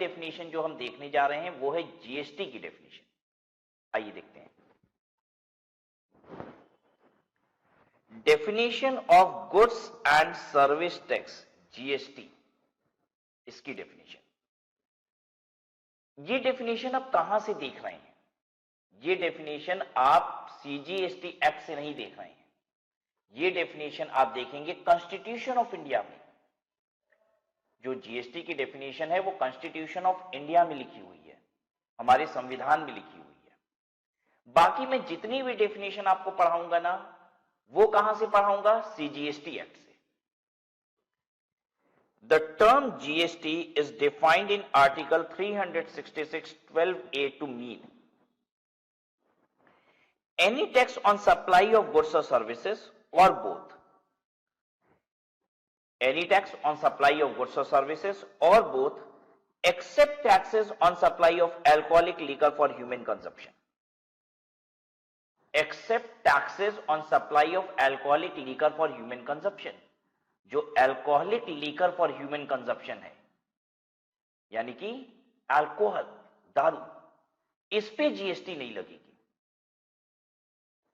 Definition जो हम देखने जा रहे हैं वो है जीएसटी की डेफिनेशन। आइए देखते हैं। Definition of goods and service tax, GST, इसकी डेफिनेशन। ये डेफिनेशन आप कहां से देख रहे हैं? ये डेफिनेशन आप सीजीएसटी एक्ट से नहीं देख रहे हैं। ये डेफिनेशन आप देखेंगे कॉन्स्टिट्यूशन ऑफ इंडिया में। जो जीएसटी की डेफिनेशन है वो कॉन्स्टिट्यूशन ऑफ इंडिया में लिखी हुई है, हमारे संविधान में लिखी हुई है। बाकी मैं जितनी भी डेफिनेशन आपको पढ़ाऊंगा ना, वो कहां से पढ़ाऊंगा? सीजीएसटी एक्ट से। The term GST is defined in Article 366(12)(a) to mean any tax on supply of goods or services or both. Any tax on supply of goods or services or both, except taxes on supply of alcoholic liquor for human consumption. Except taxes on supply of alcoholic liquor for human consumption. जो alcoholic liquor for human consumption है, यानी कि alcohol, दारू, इस पे GST नहीं लगेगी।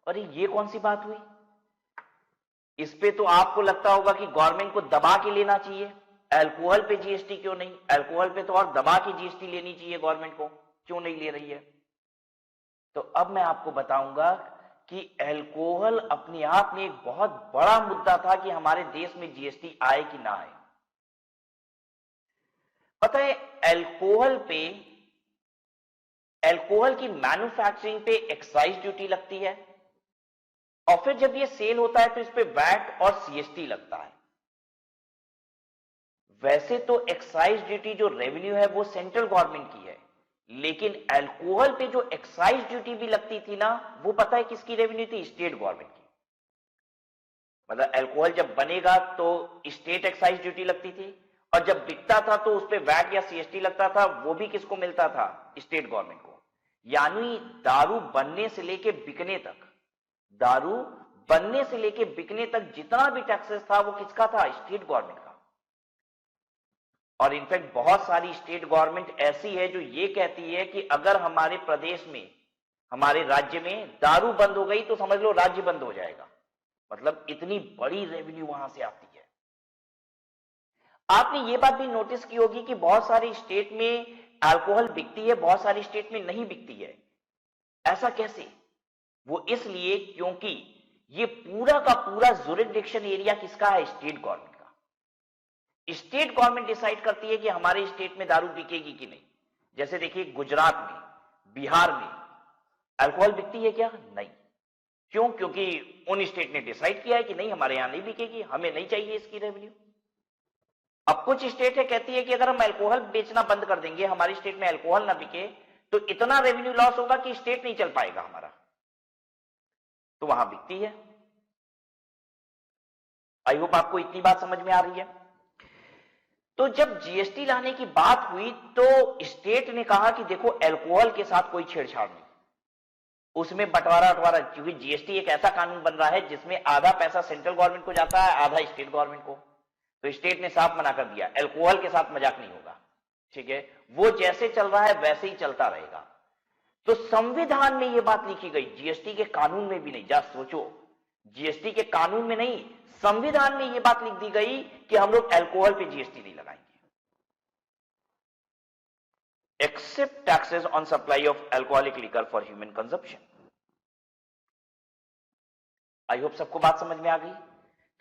अरे ये कौन सी बात हुई? इस पे तो आपको लगता होगा कि गवर्नमेंट को दबा के लेना चाहिए, अल्कोहल पे जीएसटी क्यों नहीं? अल्कोहल पे तो और दबा के जीएसटी लेनी चाहिए गवर्नमेंट को, क्यों नहीं ले रही है? तो अब मैं आपको बताऊंगा कि अल्कोहल अपने आप में एक बहुत बड़ा मुद्दा था कि हमारे देश में जीएसटी आए कि ना आए। पता है, अल्कोहल की मैन्युफैक्चरिंग पे एक्साइज ड्यूटी लगती है, और फिर जब ये सेल होता है तो इस पे वैट और सीएसटी लगता है। वैसे तो एक्साइज ड्यूटी जो रेवेन्यू है वो सेंट्रल गवर्नमेंट की है, लेकिन अल्कोहल पे जो एक्साइज ड्यूटी भी लगती थी ना, वो पता है किसकी रेवेन्यू थी? स्टेट गवर्नमेंट की। मतलब अल्कोहल जब बनेगा तो स्टेट एक्साइज ड्यूटी लगती थी, और जब बिकता था तो उस पे वैट या सीएसटी लगता था, वो भी किसको मिलता था? स्टेट गवर्नमेंट को। यानी दारू बनने से लेके बिकने तक, दारू बनने से लेके बिकने तक जितना भी टैक्सेस था वो किसका था? स्टेट गवर्नमेंट का। और इनफैक्ट बहुत सारी स्टेट गवर्नमेंट ऐसी है जो ये कहती है कि अगर हमारे प्रदेश में, हमारे राज्य में दारू बंद हो गई तो समझ लो राज्य बंद हो जाएगा। मतलब इतनी बड़ी रेवेन्यू वहां से आती है। आपने ये बात भी नोटिस की होगी कि बहुत सारी स्टेट में अल्कोहल बिकती है, बहुत सारी स्टेट में नहीं बिकती है। ऐसा कैसे? वो इसलिए क्योंकि ये पूरा का पूरा जुरिसडिक्शन एरिया किसका है? स्टेट गवर्नमेंट का। स्टेट गवर्नमेंट डिसाइड करती है कि हमारे स्टेट में दारू बिकेगी कि नहीं। जैसे देखिए, गुजरात में, बिहार में अल्कोहल बिकती है क्या? नहीं। क्यों? क्योंकि उन स्टेट ने डिसाइड किया है कि नहीं, हमारे यहां नहीं बिकेगी, हमें नहीं चाहिए इसकी रेवेन्यू। अब कुछ स्टेट है कहती है कि अगर हम अल्कोहल बेचना बंद कर देंगे, हमारी स्टेट में अल्कोहल ना बिके, तो इतना रेवेन्यू लॉस होगा कि स्टेट नहीं चल पाएगा हमारा, तो वहां बिकती है। आई होप आपको इतनी बात समझ में आ रही है। तो जब जीएसटी लाने की बात हुई तो स्टेट ने कहा कि देखो, अल्कोहल के साथ कोई छेड़छाड़ नहीं, उसमें बंटवारा, क्योंकि जीएसटी एक ऐसा कानून बन रहा है जिसमें आधा पैसा सेंट्रल गवर्नमेंट को जाता है, आधा स्टेट गवर्नमेंट को। तो स्टेट ने साफ मना कर दिया, अल्कोहल के साथ मजाक नहीं होगा। ठीक है, वो जैसे चल रहा है वैसे ही चलता रहेगा। तो संविधान में यह बात लिखी गई, जीएसटी के कानून में भी नहीं। जा सोचो, जीएसटी के कानून में नहीं, संविधान में यह बात लिख दी गई कि हम लोग अल्कोहल पे जीएसटी नहीं लगाएंगे। Except taxes on supply of alcoholic liquor for human consumption. I hope सबको बात समझ में आ गई।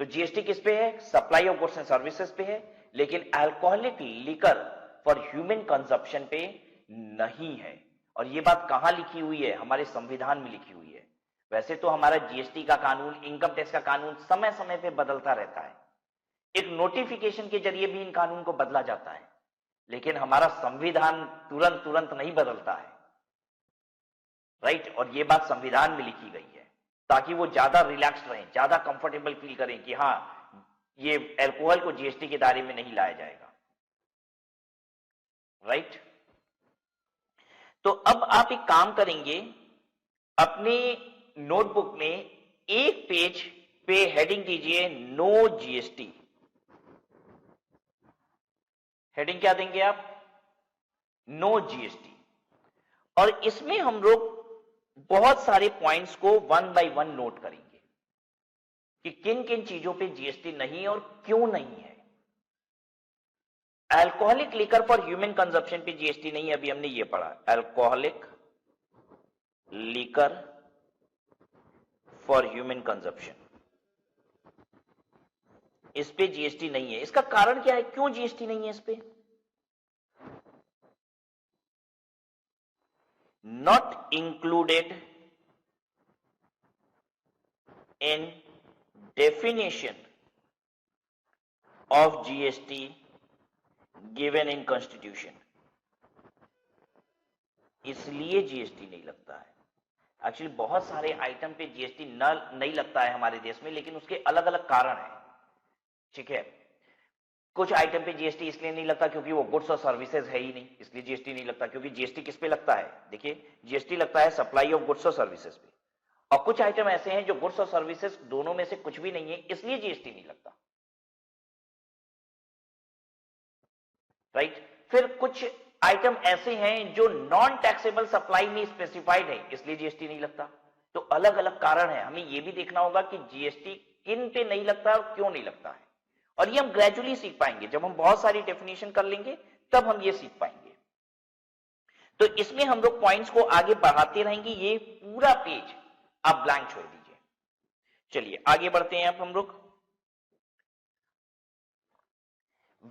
तो जीएसटी किस पे है? Supply of goods and services पे है, लेकिन alcoholic liquor for human consumption पे नहीं है। और यह बात कहां लिखी हुई है? हमारे संविधान में लिखी हुई है। वैसे तो हमारा जीएसटी का कानून, इनकम टैक्स का कानून समय समय पे बदलता रहता है, एक नोटिफिकेशन के जरिए भी इन कानून को बदला जाता है, लेकिन हमारा संविधान तुरंत नहीं बदलता है। राइट? और यह बात संविधान में लिखी गई है ताकि वो ज्यादा रिलैक्स रहें, ज्यादा कंफर्टेबल फील करें कि हां, ये अल्कोहल को जीएसटी के दायरे में नहीं लाया जाएगा। राइट? तो अब आप एक काम करेंगे, अपने नोटबुक में एक पेज पे हेडिंग दीजिए नो जीएसटी। हेडिंग क्या देंगे आप? No GST. और इसमें हम लोग बहुत सारे पॉइंट्स को वन बाय वन नोट करेंगे कि किन किन चीजों पे जीएसटी नहीं है और क्यों नहीं है। Alcoholic liquor for human consumption पे जीएसटी नहीं है, अभी हमने ये पढ़ा, alcoholic liquor for human consumption, इस पे जीएसटी नहीं है। इसका कारण क्या है, क्यों जीएसटी नहीं है इस पे? Not included in definition of GST given in constitution, इसलिए जीएसटी नहीं लगता है। एक्चुअली बहुत सारे आइटम पे जीएसटी नहीं लगता है हमारे देश में, लेकिन उसके अलग अलग कारण हैं, ठीक है। कुछ आइटम पे जीएसटी इसलिए नहीं लगता क्योंकि वो गुड्स और सर्विसेज है ही नहीं, इसलिए जीएसटी नहीं लगता। क्योंकि जीएसटी किस पे लगता है, देखिए जीएसटी लगता है सप्लाई ऑफ गुड्स और सर्विसेज पे, और कुछ आइटम ऐसे हैं जो गुड्स और सर्विसेज दोनों में से कुछ भी नहीं है, इसलिए जीएसटी नहीं लगता, राइट। फिर कुछ आइटम ऐसे हैं जो नॉन टैक्सेबल सप्लाई में स्पेसिफाइड है, इसलिए जीएसटी नहीं लगता। तो अलग अलग कारण है, हमें यह भी देखना होगा कि जीएसटी किन पे नहीं लगता और क्यों नहीं लगता है। और ये हम ग्रेजुअली सीख पाएंगे, जब हम बहुत सारी डेफिनेशन कर लेंगे तब हम ये सीख पाएंगे। तो इसमें हम लोग पॉइंट्स को आगे बढ़ाते रहेंगे, ये पूरा पेज आप ब्लैंक छोड़ दीजिए। चलिए आगे बढ़ते हैं अब हम लोग।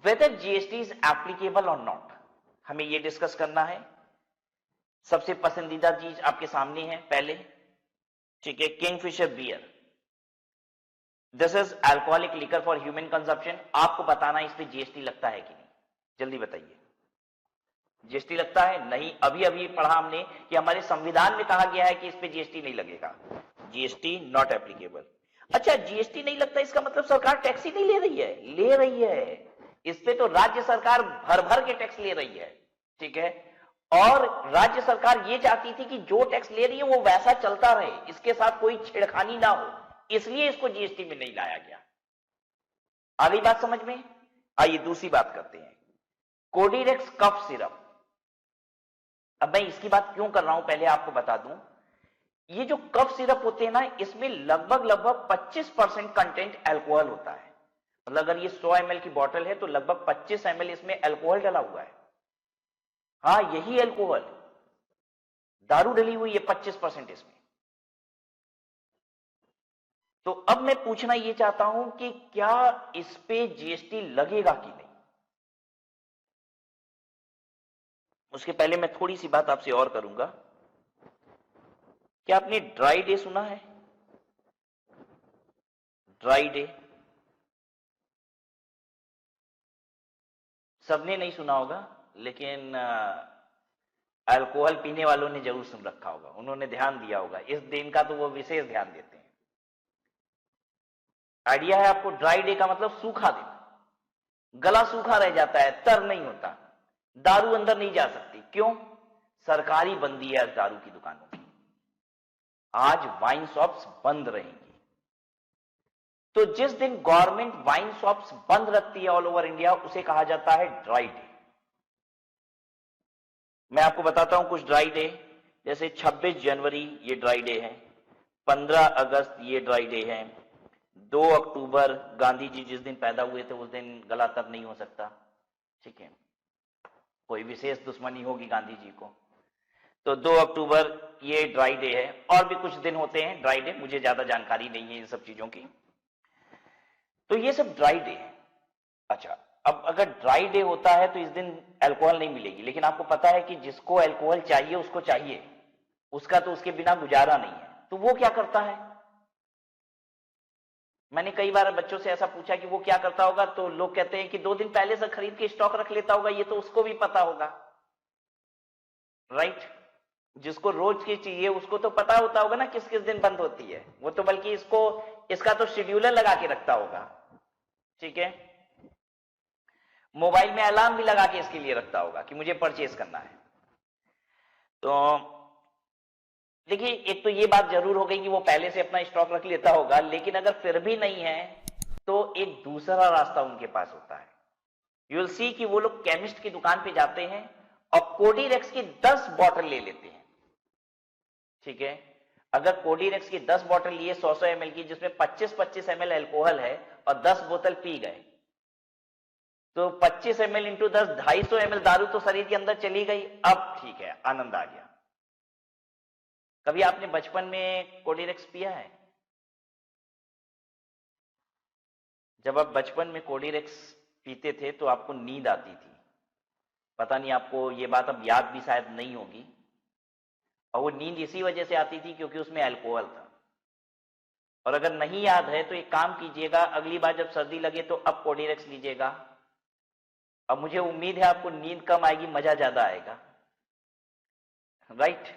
वेदर जीएसटी इज एप्लीकेबल और नॉट, हमें ये डिस्कस करना है। सबसे पसंदीदा चीज आपके सामने है पहले, ठीक है, Kingfisher beer, this is alcoholic liquor for human consumption. आपको बताना है इस पे जीएसटी लगता है कि नहीं, जल्दी बताइए। जीएसटी लगता है? नहीं, अभी अभी पढ़ा हमने कि हमारे संविधान में कहा गया है कि इस पे जीएसटी नहीं लगेगा, जीएसटी नॉट एप्लीकेबल। अच्छा, जीएसटी नहीं लगता इसका मतलब सरकार टैक्स ही नहीं ले रही है? ले रही है, इस पे तो राज्य सरकार भर भर के टैक्स ले रही है, ठीक है। और राज्य सरकार ये चाहती थी कि जो टैक्स ले रही है वो वैसा चलता रहे, इसके साथ कोई छेड़खानी ना हो, इसलिए इसको जीएसटी में नहीं लाया गया। आ गई बात समझ में? आइए दूसरी बात करते हैं, कोडिरेक्स कफ सिरप। अब मैं इसकी बात क्यों कर रहा हूं पहले आपको बता दूं, ये जो कफ सिरप होते हैं ना, इसमें लगभग 25% कंटेंट अल्कोहल होता है। मतलब अगर ये 100 ml की बोतल है तो लगभग 25 ml इसमें अल्कोहल डला हुआ है। हाँ, यही अल्कोहल, दारू डली हुई है 25% इसमें। तो अब मैं पूछना ये चाहता हूं कि क्या इस पे जीएसटी लगेगा कि नहीं। उसके पहले मैं थोड़ी सी बात आपसे और करूंगा। क्या आपने ड्राई डे सुना है? ड्राई डे सबने नहीं सुना होगा, लेकिन अल्कोहल पीने वालों ने जरूर सुन रखा होगा, उन्होंने ध्यान दिया होगा इस दिन का, तो वो विशेष ध्यान देते हैं। आइडिया है आपको? ड्राई डे का मतलब सूखा दिन, गला सूखा रह जाता है, तर नहीं होता, दारू अंदर नहीं जा सकती। क्यों? सरकारी बंदी है दारू की दुकानों की, आज वाइन शॉप्स बंद रहेंगी। तो जिस दिन गवर्नमेंट वाइन शॉप्स बंद रखती है ऑल ओवर इंडिया, उसे कहा जाता है ड्राई डे। मैं आपको बताता हूं कुछ ड्राई डे, जैसे 26 जनवरी ये ड्राई डे है, 15 अगस्त ये ड्राई डे है, 2 अक्टूबर गांधी जी जिस दिन पैदा हुए थे उस दिन गला तब नहीं हो सकता, ठीक है, कोई विशेष दुश्मनी होगी गांधी जी को, तो 2 अक्टूबर ये ड्राई डे है। और भी कुछ दिन होते हैं ड्राई डे, मुझे ज्यादा जानकारी नहीं है इन सब चीजों की। तो ये सब ड्राई डे है। अच्छा, अब अगर ड्राई डे होता है तो इस दिन अल्कोहल नहीं मिलेगी, लेकिन आपको पता है कि जिसको अल्कोहल चाहिए उसको चाहिए, उसका तो उसके बिना गुजारा नहीं है, तो वो क्या करता है? मैंने कई बार बच्चों से ऐसा पूछा कि वो क्या करता होगा, तो लोग कहते हैं कि 2 दिन पहले से खरीद के स्टॉक रख लेता होगा, ये तो उसको भी पता होगा, राइट। जिसको रोज की चाहिए उसको तो पता होता होगा ना किस किस दिन बंद होती है, वो तो बल्कि इसका तो शेड्यूलर लगा के रखता होगा, ठीक है, मोबाइल में अलार्म भी लगा के इसके लिए रखता होगा कि मुझे परचेज करना है। तो देखिए, एक तो ये बात जरूर हो गई कि वो पहले से अपना स्टॉक रख लेता होगा, लेकिन अगर फिर भी नहीं है तो एक दूसरा रास्ता उनके पास होता है। यू विल सी कि वो लोग केमिस्ट की दुकान पे जाते हैं और कोडीरेक्स की 10 बॉटल ले लेते हैं, ठीक है, अगर कोडीरेक्स की 10 बॉटल लिए 100 ml की, जिसमें 25-25 ml अल्कोहल है और 10 बोतल पी गए, तो 25 ml इंटू 10 250 ml दारू तो शरीर के अंदर चली गई। अब ठीक है, आनंद आ गया। कभी आपने बचपन में कोडीरेक्स पिया है? जब आप बचपन में कोडीरेक्स पीते थे तो आपको नींद आती थी, पता नहीं आपको ये बात अब याद भी शायद नहीं होगी, और वो नींद इसी वजह से आती थी क्योंकि उसमें अल्कोहल था। और अगर नहीं याद है तो एक काम कीजिएगा, अगली बार जब सर्दी लगे तो अब कोडीरेक्स लीजिएगा। अब मुझे उम्मीद है आपको नींद कम आएगी, मजा ज्यादा आएगा, राइट?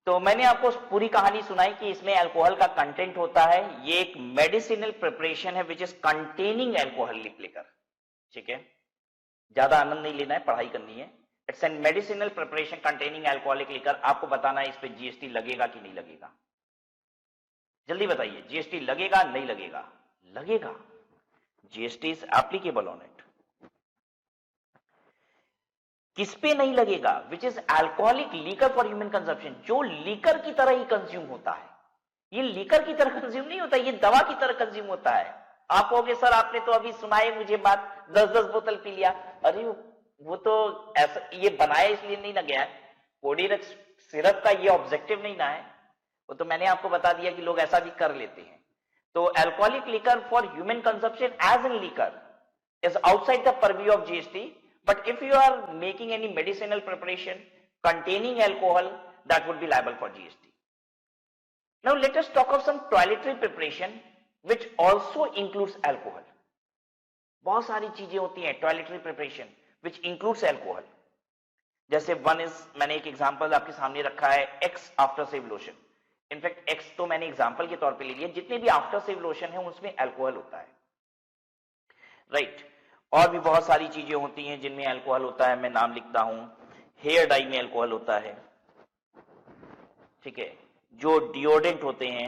तो मैंने आपको पूरी कहानी सुनाई कि इसमें अल्कोहल का कंटेंट होता है। ये एक मेडिसिनल प्रिपरेशन है which is containing alcoholic liquor, ठीक है, ज्यादा आनंद नहीं लेना है, पढ़ाई करनी है। It's an medicinal preparation containing alcoholic liquor. आपको बताना है इस पे जीएसटी लगेगा कि नहीं लगेगा, जल्दी बताइए, जीएसटी लगेगा नहीं लगेगा? लगेगा, GST is applicable on it. किस पे नहीं लगेगा? Which is alcoholic liquor for human consumption, जो लीकर की तरह ही कंज्यूम होता है। ये लीकर की तरह कंज्यूम नहीं होता, ये दवा की तरह कंज्यूम होता है। आप कहोगे सर आपने तो अभी सुनाए मुझे बात, 10-10 बोतल पी लिया। अरे वो तो ऐसा ये बनाया इसलिए नहीं ना गया है, कोडीरेक्स सिरप का ये ऑब्जेक्टिव नहीं ना है, वो तो मैंने आपको बता दिया कि लोग ऐसा भी कर लेते हैं। तो alcoholic liquor for human consumption as an liquor is outside the purview of GST, but if you are making any medicinal preparation containing alcohol, that would be liable for GST. Now let us talk of some toiletry preparation which also includes alcohol. बहुत सारी चीजें होती हैं toiletry preparation which includes alcohol. जैसे one is, मैंने एक example आपके सामने रखा है, x after save lotion. In fact x तो मैंने एग्जांपल के तौर पे ले लिया, जितने भी आफ्टर सेव लोशन है उसमें अल्कोहल होता है, राइट? और भी बहुत सारी चीजें होती हैं जिनमें अल्कोहल होता है, मैं नाम लिखता हूं। हेयर डाई में अल्कोहल होता है, ठीक है, जो डिओडेंट होते हैं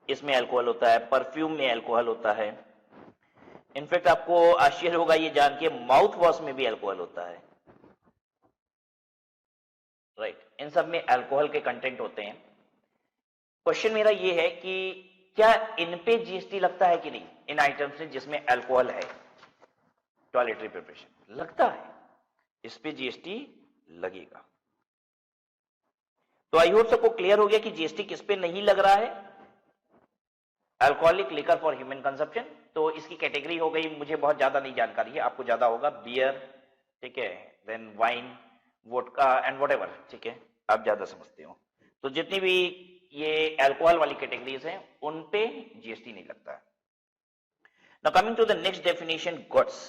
इसमें अल्कोहल होता है, परफ्यूम में अल्कोहल होता है। इनफैक्ट आपको आश्चर्य होगा ये जान के, माउथ वॉश में भी अल्कोहल होता है, राइट? इन सब में अल्कोहल के कंटेंट होते हैं। क्वेश्चन मेरा ये है कि क्या इन पे जीएसटी लगता है कि नहीं, इन आइटम्स से जिसमें अल्कोहल है? टॉयलेटरी प्रिपरेशन लगता है, इस पे जीएसटी लगेगा। तो आई होप सबको क्लियर हो गया कि जीएसटी किस पे नहीं लग रहा है, alcoholic liquor for human consumption. तो इसकी कैटेगरी हो गई, मुझे बहुत ज्यादा नहीं जानकारी है, आपको ज्यादा होगा, बियर, ठीक है, then wine, vodka and whatever, ठीक है, आप ज्यादा समझते हो। तो जितनी भी ये अल्कोहल वाली कैटेगरीज हैं उन पे जीएसटी नहीं लगता है। Now coming to the next definition, goods.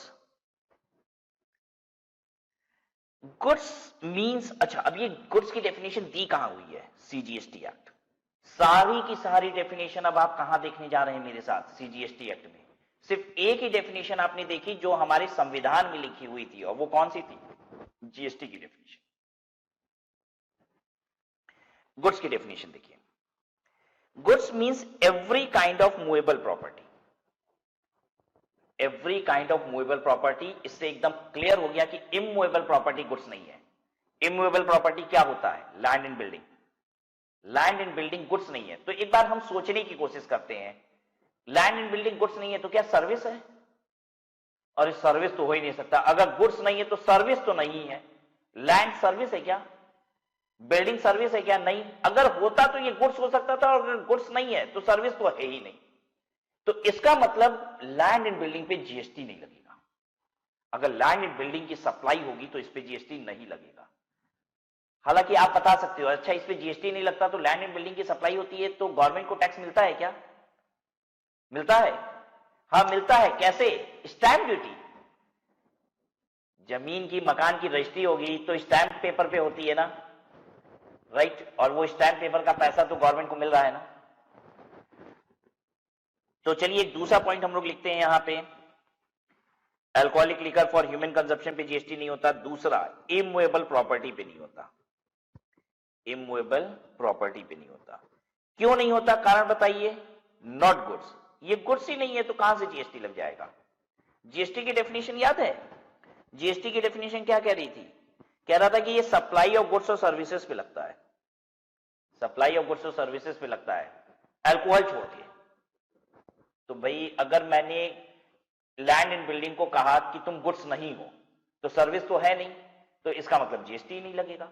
Goods means, अच्छा अब ये गुड्स की डेफिनेशन दी कहां हुई है? CGST act. सारी की सारी डेफिनेशन अब आप कहां देखने जा रहे हैं मेरे साथ? सीजीएसटी एक्ट में सिर्फ एक ही डेफिनेशन आपने देखी जो हमारे संविधान में लिखी हुई थी, और वो कौन सी थी? जीएसटी की डेफिनेशन। गुड्स की डेफिनेशन देखिए, goods means every kind of movable property. Every kind of movable property, इससे एकदम क्लियर हो गया कि इमूवेबल प्रॉपर्टी गुड्स नहीं है। इमूवेबल प्रॉपर्टी क्या होता है? Land and building. Land and building goods नहीं है। तो एक बार हम सोचने की कोशिश करते हैं, लैंड एंड बिल्डिंग गुड्स नहीं है तो क्या सर्विस है? और इस सर्विस तो हो ही नहीं सकता। अगर गुड्स नहीं है तो सर्विस तो नहीं है। लैंड सर्विस है क्या? बिल्डिंग सर्विस है क्या? नहीं। अगर होता तो ये गुड्स हो सकता था, और अगर गुड्स नहीं है तो सर्विस तो है ही नहीं। तो इसका मतलब लैंड एंड बिल्डिंग पे जीएसटी नहीं लगेगा। अगर लैंड एंड बिल्डिंग की सप्लाई होगी तो इस पे जीएसटी नहीं लगेगा। हालांकि आप बता सकते हो, अच्छा इस पे जीएसटी नहीं लगता तो लैंड एंड बिल्डिंग की सप्लाई होती है तो गवर्नमेंट को टैक्स मिलता है क्या? मिलता है, हाँ मिलता है। कैसे? Stamp duty. जमीन की, मकान की रजिस्ट्री होगी तो स्टैंप पेपर पे होती है ना, राइट? और वो स्टैंप पेपर का पैसा तो गवर्नमेंट को मिल रहा है ना। तो चलिए एक दूसरा पॉइंट हम लोग लिखते हैं यहां पे, alcoholic liquor for human consumption पे जीएसटी नहीं होता। दूसरा, इमूवेबल प्रॉपर्टी पे नहीं होता। इमूवेबल प्रॉपर्टी पे नहीं होता। क्यों नहीं होता? कारण बताइए। नॉट गुड्स, ये गुड्स ही नहीं है तो कहां से जीएसटी लग जाएगा? जीएसटी की डेफिनेशन याद है? जीएसटी की डेफिनेशन क्या कह रही थी? कह रहा था कि ये सप्लाई ऑफ गुड्स और सर्विसेज पे लगता है, सप्लाई ऑफ गुड्स और सर्विसेज पे लगता है, अल्कोहल छोड़ के। तो भाई अगर मैंने लैंड एंड बिल्डिंग को कहा कि तुम गुड्स नहीं हो, तो सर्विस तो है नहीं, तो इसका मतलब जीएसटी नहीं लगेगा,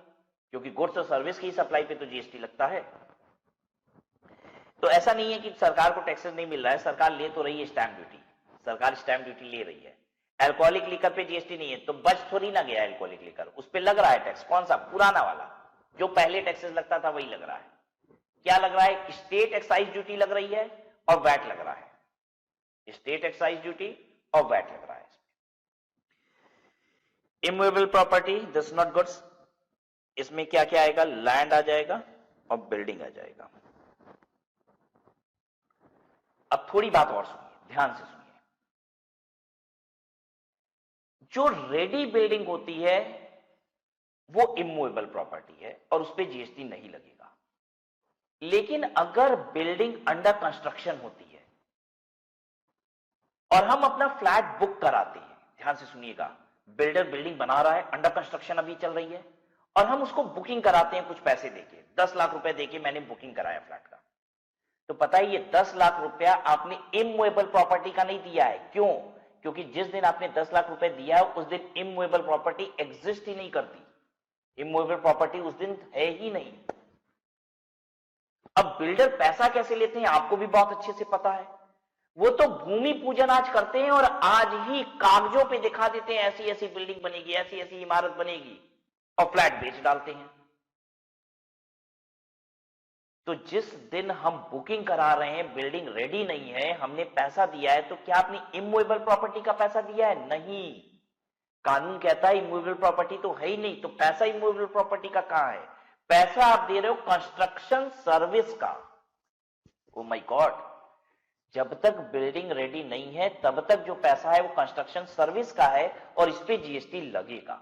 क्योंकि गुड्स और सर्विस की सप्लाई पे तो जीएसटी लगता है। तो ऐसा नहीं है कि सरकार को टैक्सेस नहीं मिल रहा है, सरकार ले तो रही है स्टैंप ड्यूटी, सरकार स्टैंप ड्यूटी ले रही है। अल्कोहलिक लिकर पे जीएसटी नहीं है, तो बच थोड़ी ना गया अल्कोहलिक लिकर, उस पे लग रहा है टैक्स। कौन सा? पुराना वाला, जो पहले टैक्सेस लगता था वही लग रहा है। क्या लग रहा है? स्टेट एक्साइज ड्यूटी लग रही है और वैट लग रहा है, स्टेट एक्साइज ड्यूटी और वैट लग रहा है। Immovable property, this not goods, इसमें क्या क्या आएगा? लैंड आ जाएगा और बिल्डिंग आ जाएगा। अब थोड़ी बात और सुनिए, ध्यान से सुनिए। जो रेडी बिल्डिंग होती है वो इमूवेबल प्रॉपर्टी है और उस पर जीएसटी नहीं लगेगा। लेकिन अगर बिल्डिंग अंडर कंस्ट्रक्शन होती है और हम अपना फ्लैट बुक कराते हैं, ध्यान से सुनिएगा, बिल्डर बिल्डिंग बना रहा है, अंडर कंस्ट्रक्शन अभी चल रही है, और हम उसको बुकिंग कराते हैं कुछ पैसे देके, 10 लाख रुपए देके मैंने बुकिंग कराया फ्लैट का। तो पता है ये 10 लाख रुपया आपने इमूवेबल प्रॉपर्टी का नहीं दिया है। क्यों? क्योंकि जिस दिन आपने 10 लाख रुपए दिया है उस दिन इमूवेबल प्रॉपर्टी एग्जिस्ट ही नहीं करती, इमूवेबल प्रॉपर्टी उस दिन है ही नहीं। अब बिल्डर पैसा कैसे लेते हैं आपको भी बहुत अच्छे से पता है। वो तो भूमि पूजन आज करते हैं और आज ही कागजों पे दिखा देते हैं ऐसी ऐसी बिल्डिंग बनेगी, ऐसी ऐसी इमारत बनेगी, और फ्लैट बेच डालते हैं। तो जिस दिन हम बुकिंग करा रहे हैं, बिल्डिंग रेडी नहीं है, हमने पैसा दिया है, तो क्या आपने इमूवेबल प्रॉपर्टी का पैसा दिया है? नहीं। कानून कहता है इमूवेबल प्रॉपर्टी तो है ही नहीं, तो पैसा इमूवेबल प्रॉपर्टी का कहां है? पैसा आप दे रहे हो कंस्ट्रक्शन सर्विस का। ओ माय गॉड, जब तक बिल्डिंग रेडी नहीं है तब तक जो पैसा है वो कंस्ट्रक्शन सर्विस का है और इस पे जीएसटी लगेगा।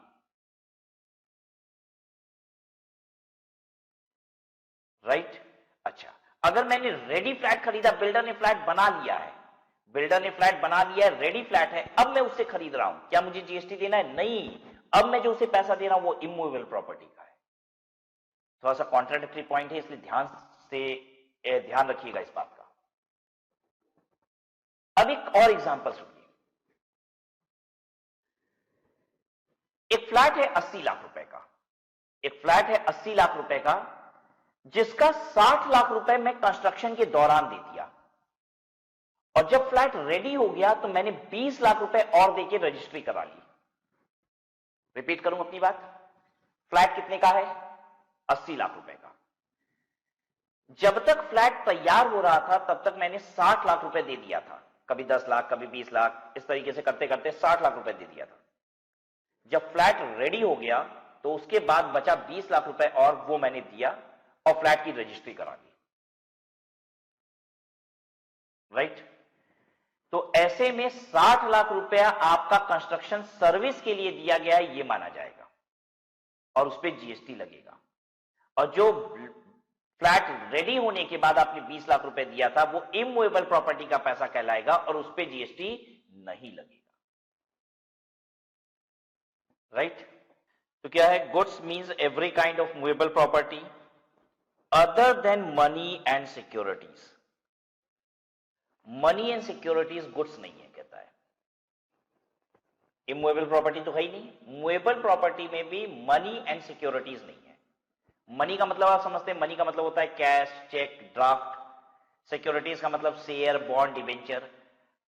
राइट? अच्छा, अगर मैंने रेडी फ्लैट खरीदा, बिल्डर ने फ्लैट बना लिया है, बिल्डर ने फ्लैट बना लिया है, रेडी फ्लैट है, अब मैं उससे खरीद रहा हूं, क्या मुझे जीएसटी देना है? नहीं। अब मैं जो उसे पैसा दे रहा हूं वो इमूवेबल प्रॉपर्टी का है। थोड़ा सा कॉन्ट्राडिक्टरी पॉइंट है, इसलिए ध्यान रखिएगा इस बात का। अब एक और एग्जांपल सुनिए। एक फ्लैट है 80 लाख रुपए का, एक फ्लैट है 80 लाख रुपए का, जिसका 60 लाख रुपए मैं कंस्ट्रक्शन के दौरान दे दिया, और जब फ्लैट रेडी हो गया तो मैंने 20 लाख रुपए और देके रजिस्ट्री करा ली। रिपीट करूं अपनी बात, फ्लैट कितने का है? 80 लाख रुपए का। जब तक फ्लैट तैयार हो रहा था तब तक मैंने 60 लाख रुपए दे दिया था, कभी 10 लाख, कभी 20 लाख, इस तरीके से करते करते 60 लाख रुपए दे दिया था। जब फ्लैट रेडी हो गया तो उसके बाद बचा 20 लाख रुपए और वो मैंने दिया और फ्लैट की रजिस्ट्री करा दी। राइट? तो ऐसे में 60 लाख रुपया आपका कंस्ट्रक्शन सर्विस के लिए दिया गया है, ये माना जाएगा और उस पर जीएसटी लगेगा। और जो फ्लैट रेडी होने के बाद आपने 20 लाख रुपए दिया था वो इमूवेबल प्रॉपर्टी का पैसा कहलाएगा और उस पर जीएसटी नहीं लगेगा। राइट? तो क्या है? Goods means every kind of movable property other than money and securities. Money and securities goods नहीं है, कहता है। इमूवेबल प्रॉपर्टी तो है ही नहीं, मूवेबल प्रॉपर्टी में भी मनी एंड सिक्योरिटीज नहीं है। मनी का मतलब आप समझते हैं, मनी का मतलब होता है कैश, चेक, ड्राफ्ट। सिक्योरिटीज का मतलब शेयर, बॉन्ड, डिबेंचर।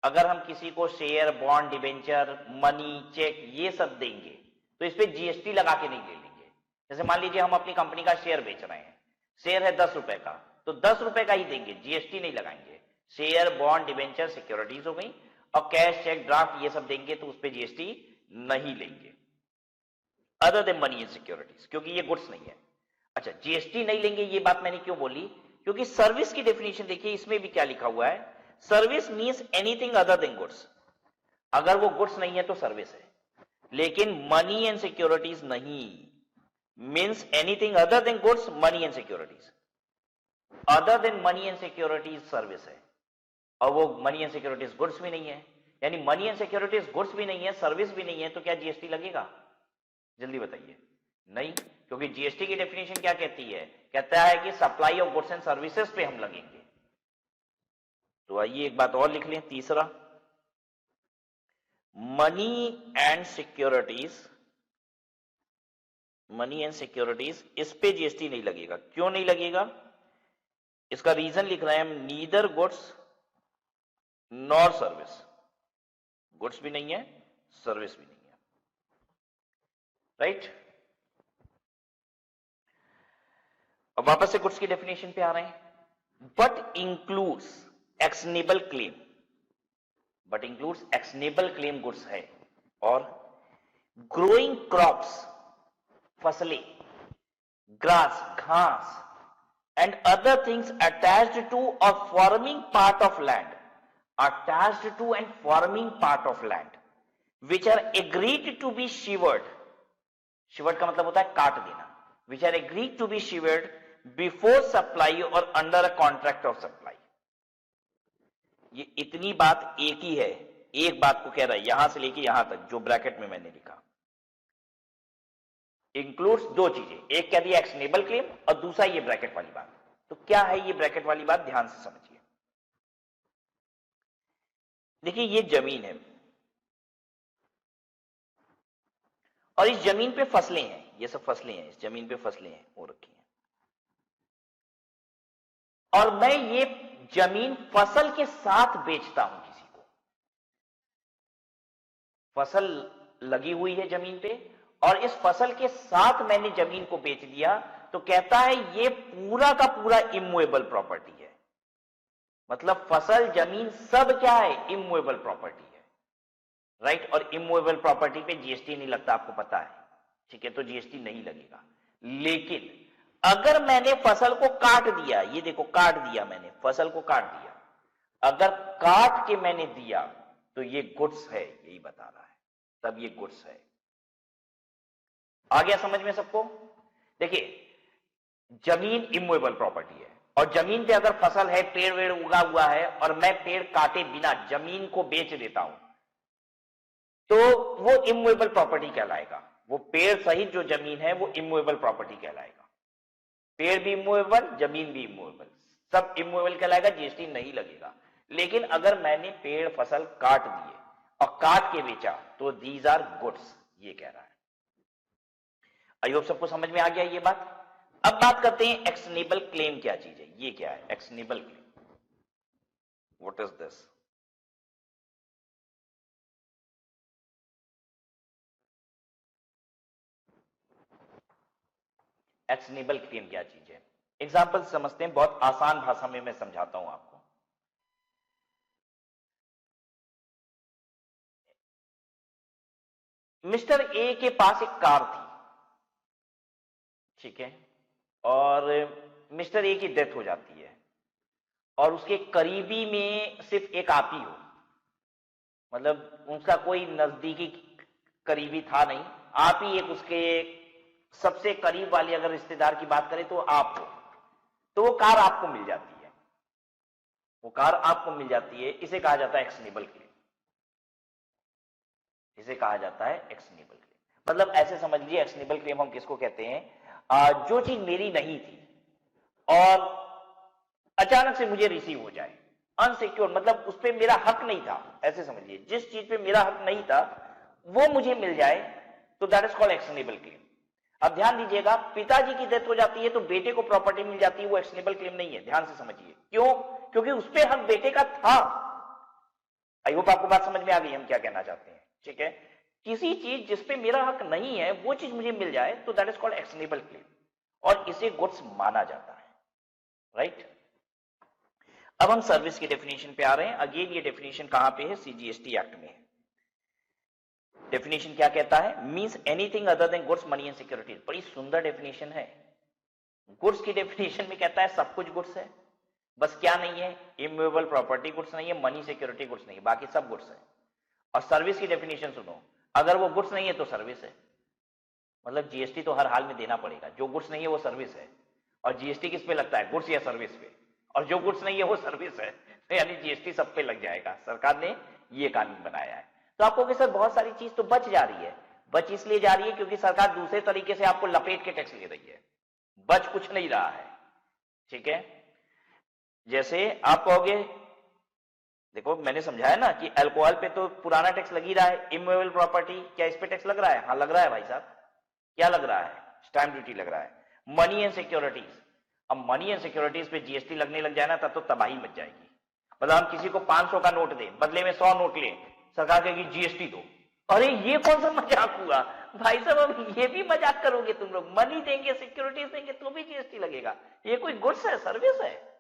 अगर हम किसी को share, bond, debenture, money, cheque ये सब देंगे तो इस पे जीएसटी लगा के नहीं ले लेंगे। जैसे मान लीजिए हम अपनी कंपनी का शेयर बेच रहे हैं, शेयर है 10 रुपए का, तो 10 रुपए का ही देंगे, जीएसटी नहीं लगाएंगे। शेयर, बॉन्ड, डिबेंचर, सिक्योरिटीज हो गई, और कैश, चेक, ड्राफ्ट ये सब देंगे तो उस पर जीएसटी नहीं लेंगे, other than money and securities, क्योंकि ये गुड्स नहीं है। अच्छा, जीएसटी नहीं लेंगे ये बात मैंने क्यों बोली? क्योंकि सर्विस की डेफिनेशन देखिए, इसमें भी क्या लिखा हुआ है, service means anything other than goods. अगर वो गुड्स नहीं है तो सर्विस है, लेकिन मनी एंड सिक्योरिटीज नहीं, means anything other than goods, money and securities. Other than money and securities service है, और वो मनी एंड सिक्योरिटीज गुड्स भी नहीं है, यानी मनी एंड सिक्योरिटीज गुड्स भी नहीं है, सर्विस भी नहीं है, तो क्या जीएसटी लगेगा? जल्दी बताइए। नहीं, क्योंकि जीएसटी की डेफिनेशन क्या कहती है? कहता है कि supply of goods and services पे हम लगेंगे। तो आइए एक बात और लिख लें, तीसरा, money and securities, money and securities, इस पे जीएसटी नहीं लगेगा। क्यों नहीं लगेगा? इसका रीजन लिख रहे हैं हम, neither goods nor service, goods भी नहीं है, सर्विस भी नहीं है, राइट। अब वापस से गुड्स की डेफिनेशन पे आ रहे हैं। But includes actionable claim, but includes actionable claim goods है, और ग्रोइंग क्रॉप्स, फसलें, ग्रास, घास, and other things attached to a forming part of land, attached to and forming part of land, which are agreed to be shivered, shivered का मतलब होता है काट देना, which are agreed to be shivered before supply or under a contract of supply। ये इतनी बात एक ही है, एक बात को कह रहा है, यहां से लेके यहां तक जो ब्रैकेट में मैंने लिखा। इंक्लूड्स दो चीजें, एक कह दिया एक्शनेबल क्लेम और दूसरा ये ब्रैकेट वाली बात। तो क्या है ये ब्रैकेट वाली बात? ध्यान से समझिए। देखिए ये जमीन है और इस जमीन पे फसलें हैं, ये सब फसलें हैं, इस जमीन पे फसलें हैं हो रखी हैं, और मैं ये जमीन फसल के साथ बेचता हूं किसी को। फसल लगी हुई है जमीन पे और इस फसल के साथ मैंने जमीन को बेच दिया, तो कहता है ये पूरा का पूरा इमूवेबल प्रॉपर्टी है। मतलब फसल, जमीन सब क्या है? इमूवेबल प्रॉपर्टी है, राइट। और इमूवेबल प्रॉपर्टी पे जीएसटी नहीं लगता, आपको पता है, ठीक है, तो जीएसटी नहीं लगेगा। लेकिन अगर मैंने फसल को काट दिया, ये देखो काट दिया मैंने, फसल को काट दिया, अगर काट के मैंने दिया तो ये गुड्स है, यही बता रहा है, तब ये गुड्स है। आ गया समझ में सबको? देखिए जमीन इमूवेबल प्रॉपर्टी है और जमीन पे अगर फसल है, पेड़ वेड़ उगा हुआ है और मैं पेड़ काटे बिना जमीन को बेच देता हूं, तो वो इमूवेबल प्रॉपर्टी कहलाएगा। वो पेड़ सहित जो जमीन है वो इमूवेबल प्रॉपर्टी कहलाएगा। पेड़ भी इमूवेबल, जमीन भी इमूवेबल, सब इमूवेबल कहलाएगा, जीएसटी नहीं लगेगा। लेकिन अगर मैंने पेड़ फसल काट दिए और काट के बेचा तो दीज आर गुड्स, ये कह रहा है। आई होप सबको समझ में आ गया ये बात। अब बात करते हैं एक्शनेबल क्लेम क्या चीज है। ये क्या है actionable claim? What is this? Actionable claim क्या चीज है? एग्जाम्पल समझते हैं, बहुत आसान भाषा में मैं समझाता हूं आपको। मिस्टर ए के पास एक कार थी, ठीक है, और मिस्टर ए की डेथ हो जाती है और उसके करीबी में सिर्फ एक आप ही हो, मतलब उसका कोई नजदीकी करीबी था नहीं, आप ही एक उसके सबसे करीब वाली अगर रिश्तेदार की बात करें तो आप हो, तो वो कार आपको मिल जाती है, वो कार आपको मिल जाती है। इसे कहा जाता है एक्शनेबल क्लेम, इसे कहा जाता है एक्शनेबल क्लेम। मतलब ऐसे समझ लीजिए एक्शनेबल क्लेम हम किसको कहते हैं? जो चीज मेरी नहीं थी और अचानक से मुझे रिसीव हो जाए, अनसिक्योर, मतलब उस पर मेरा हक नहीं था, ऐसे समझिए जिस चीज पे मेरा हक नहीं था वो मुझे मिल जाए, तो that is called actionable claim. अब ध्यान दीजिएगा, पिताजी की डेथ हो जाती है तो बेटे को प्रॉपर्टी मिल जाती है, वो एक्शनेबल क्लेम नहीं है, ध्यान से समझिए। क्यों? क्योंकि उस पर हक बेटे का था। आई होप आपको बात समझ में आ गई हम क्या कहना चाहते हैं, ठीक है। किसी चीज जिसपे मेरा हक नहीं है वो चीज मुझे मिल जाए तो that is called actionable claim और इसे गुड्स माना जाता है, राइट। अब हम सर्विस की डेफिनेशन पे आ रहे हैं। अगेन ये डेफिनेशन कहां पे है? सीजीएसटी एक्ट में है। डेफिनेशन क्या कहता है? Means anything other than goods, money and securities. बड़ी सुंदर डेफिनेशन है। गुड्स की डेफिनेशन में कहता है सब कुछ गुड्स है, बस क्या नहीं है? इमूवेबल प्रॉपर्टी गुड्स नहीं है, मनी सिक्योरिटी गुड्स नहीं है, बाकी सब गुड्स है। और सर्विस की डेफिनेशन सुनो, अगर वो गुड्स नहीं है तो सर्विस है, मतलब जीएसटी तो हर हाल में देना पड़ेगा। जो गुड्स नहीं है वो सर्विस है, और जीएसटी किस पे लगता है? गुड्स या सर्विस पे। और जो गुड्स नहीं है वो सर्विस है, तो यानी जीएसटी सब पे लग जाएगा। सरकार ने ये कानून बनाया है। तो आपको कि सर बहुत सारी चीज तो बच जा रही है, बच इसलिए जा रही है क्योंकि सरकार दूसरे तरीके से आपको लपेट के टैक्स ले रही है, बच कुछ नहीं रहा है। ठीक है, जैसे आप कहोगे, देखो मैंने समझाया ना कि अल्कोहल पे तो पुराना टैक्स लग ही रहा है, इमूवेबल प्रॉपर्टी, क्या इस पे टैक्स लग रहा है? हाँ लग रहा है भाई साहब। क्या लग रहा है? स्टैंप ड्यूटी लग रहा है। मनी एंड सिक्योरिटीज, अब मनी एंड सिक्योरिटीज पे जीएसटी लगने लग जाए ना तब तो तबाही मच जाएगी। मतलब हम किसी को 500 का नोट दें, बदले में 100 नोट लें, सरकार कहेगी जीएसटी दो। अरे ये कौन सा मजाक हुआ भाई साहब, अब ये भी मजाक करोगे तुम लोग? मनी देंगे, सिक्योरिटीज देंगे तो भी जीएसटी लगेगा? ये कोई गुड्स है, सर्विस है?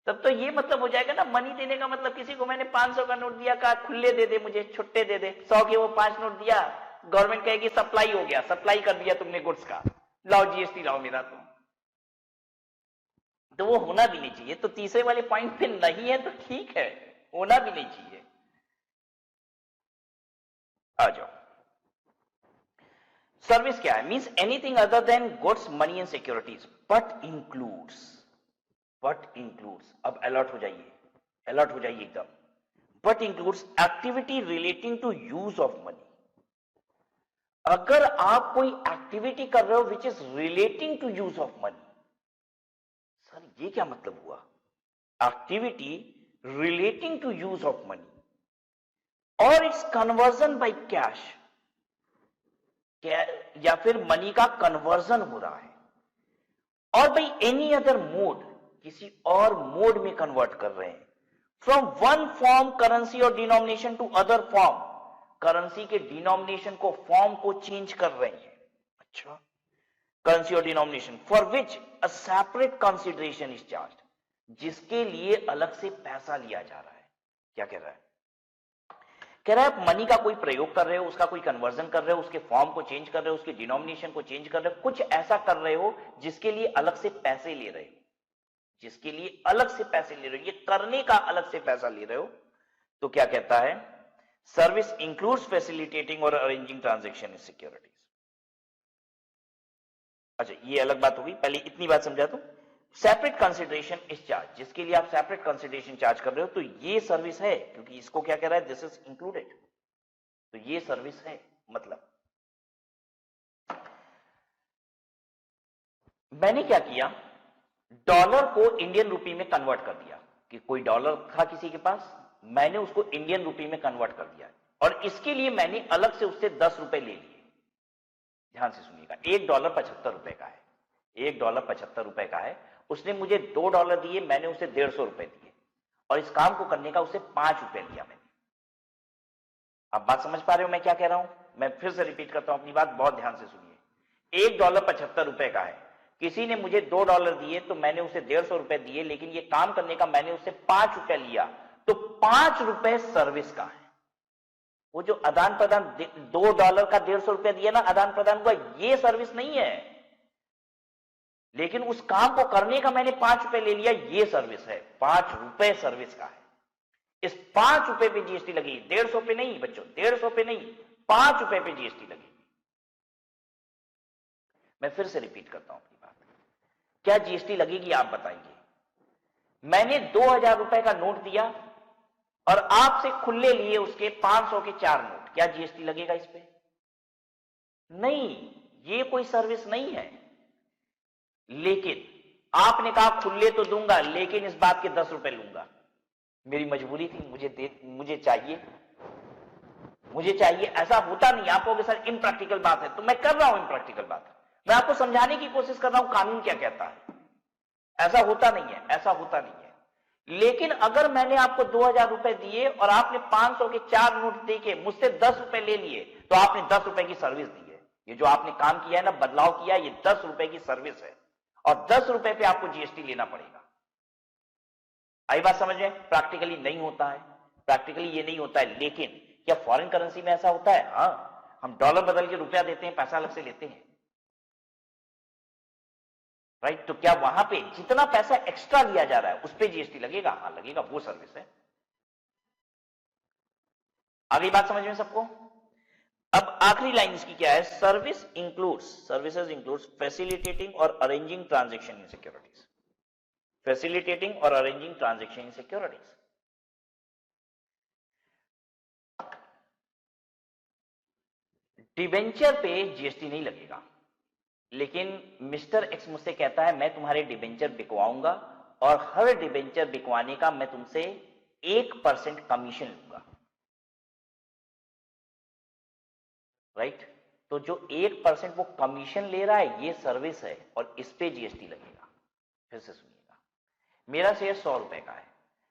तब तो ये मतलब हो जाएगा ना, मनी देने का मतलब किसी को मैंने 500 का नोट दिया, कहा खुले दे दे, मुझे छुट्टे दे दे, 100 के वो 5 नोट दिया, गवर्नमेंट कहेगी सप्लाई हो गया, सप्लाई कर दिया तुमने गुड्स का, लाओ जीएसटी लाओ मेरा। तो वो होना भी नहीं चाहिए। तो तीसरे वाले पॉइंट पे नहीं है तो ठीक है, होना भी नहीं चाहिए। आ जाओ, सर्विस क्या है? Means anything other than goods, money and securities, but includes, अब अलर्ट हो जाइए, अलर्ट हो जाइए एकदम। But includes activity relating to use of money. अगर आप कोई एक्टिविटी कर रहे हो which is relating to use of money, sir ये क्या मतलब हुआ? Activity relating to use of money और इट्स कन्वर्जन बाय कैश, या फिर मनी का कन्वर्जन हो रहा है, और बाय एनी अदर मोड, किसी और मोड में कन्वर्ट कर रहे हैं, फ्रॉम वन फॉर्म करेंसी और denomination to other form, currency के डिनोमिनेशन को, फॉर्म को चेंज कर रहे हैं। अच्छा, करेंसी और denomination for which a separate consideration is charged, जिसके लिए अलग से पैसा लिया जा रहा है। क्या कह रहा है? कह रहा है आप मनी का कोई प्रयोग कर रहे हो, उसका कोई कन्वर्जन कर रहे हो, उसके फॉर्म को चेंज कर रहे हो, उसके डिनोमिनेशन को चेंज कर रहे हो, कुछ ऐसा कर रहे हो जिसके लिए अलग से पैसे ले रहे हो, जिसके लिए अलग से पैसे ले रहे हो, ये करने का अलग से पैसा ले रहे हो। तो क्या कहता है? सर्विस इंक्लूड्स फैसिलिटेटिंग और अरेंजिंग ट्रांजैक्शन इन सिक्योरिटीज। अच्छा, ये अलग बात होगी, पहले इतनी बात समझा दूं। सेपरेट कंसिडरेशन इज चार्ज, जिसके लिए आप सेपरेट कंसिडरेशन चार्ज कर रहे हो, तो ये सर्विस है, क्योंकि इसको क्या कह रहा है? दिस इज इंक्लूडेड, तो ये सर्विस है। मतलब मैंने क्या किया, डॉलर को इंडियन रुपी में कन्वर्ट कर दिया, कि कोई डॉलर था किसी के पास, मैंने उसको इंडियन रुपी में कन्वर्ट कर दिया, और इसके लिए मैंने अलग से उससे 10 रुपए ले लिए। ध्यान से सुनिएगा, $1 $75 का है, $1 $75 का है, उसने मुझे $2 दिए, मैंने उसे 150 रुपए दिए, और इस काम को करने का उसे 5 रुपए लिया मैंने। अब बात समझ पा रहे हो मैं क्या कह रहा हूं? मैं फिर से रिपीट करता हूं अपनी बात, बहुत ध्यान से सुनिए। $1 $75 का है, किसी ने मुझे $2 दिए तो मैंने उसे 150 रुपए दिए, लेकिन ये काम करने का मैंने उससे 5 रुपए लिया, तो 5 रुपए सर्विस का है। वो जो आदान प्रदान, $2 का 150 रुपया दिया ना, आदान प्रदान हुआ, ये सर्विस नहीं है, लेकिन उस काम को करने का मैंने 5 रुपए ले लिया, ये सर्विस है। 5 रुपए सर्विस का है। इस 5 रुपए पे जीएसटी लगेगी, 150 पे नहीं बच्चों, 150 पे नहीं, 5 रुपए पे जीएसटी लगेगी। मैं फिर से रिपीट करता हूं अपनी बात, क्या जीएसटी लगेगी आप बताएंगे? मैंने 2000 रुपए का नोट दिया और आपसे खुले लिए उसके 500 के 4 नोट, क्या जीएसटी लगेगा इस पे? नहीं, ये कोई सर्विस नहीं है। लेकिन आपने कहा खुले तो दूंगा, लेकिन इस बात के 10 रुपए लूंगा, मेरी मजबूरी थी, मुझे चाहिए, ऐसा होता नहीं। आप कहोगे सर इम्प्रैक्टिकल बात है, तो मैं कर रहा हूं इम्प्रैक्टिकल बात, मैं आपको समझाने की कोशिश कर रहा हूं कानून क्या कहता है। ऐसा होता नहीं है, ऐसा होता नहीं है। लेकिन अगर मैंने आपको 2000 रुपए दिए और आपने 500 के 4 नोट देके मुझसे 10 रुपए ले लिए, तो आपने 10 रुपए की सर्विस दी है। ये जो आपने काम किया है ना, बदलाव किया, ये 10 रुपए की सर्विस है, और 10 रुपए पे आपको जीएसटी लेना पड़ेगा। आई बात समझ में? प्रैक्टिकली नहीं होता है, प्रैक्टिकली ये नहीं होता है। लेकिन क्या फॉरेन करेंसी में ऐसा होता है? हाँ, हम डॉलर बदल के रुपया देते हैं, पैसा अलग से लेते हैं, राइट? तो क्या वहां पे जितना पैसा एक्स्ट्रा लिया जा रहा है उस पर जीएसटी लगेगा? हाँ लगेगा, वो सर्विस है। अगली बात समझ में सबको? अब आखिरी लाइन इसकी क्या है? सर्विसेज इंक्लूड्स फैसिलिटेटिंग और arranging transaction in securities, facilitating और arranging transaction in securities. Debenture पे जीएसटी नहीं लगेगा, लेकिन मिस्टर एक्स मुझसे कहता है मैं तुम्हारे डिबेंचर बिकवाऊंगा और हर डिबेंचर बिकवाने का मैं तुमसे 1% कमीशन लूंगा, राइट? तो जो 1% वो कमीशन ले रहा है ये सर्विस है और इस पे जीएसटी लगेगा। फिर से सुनिएगा, मेरा शेयर 100 रुपए का है,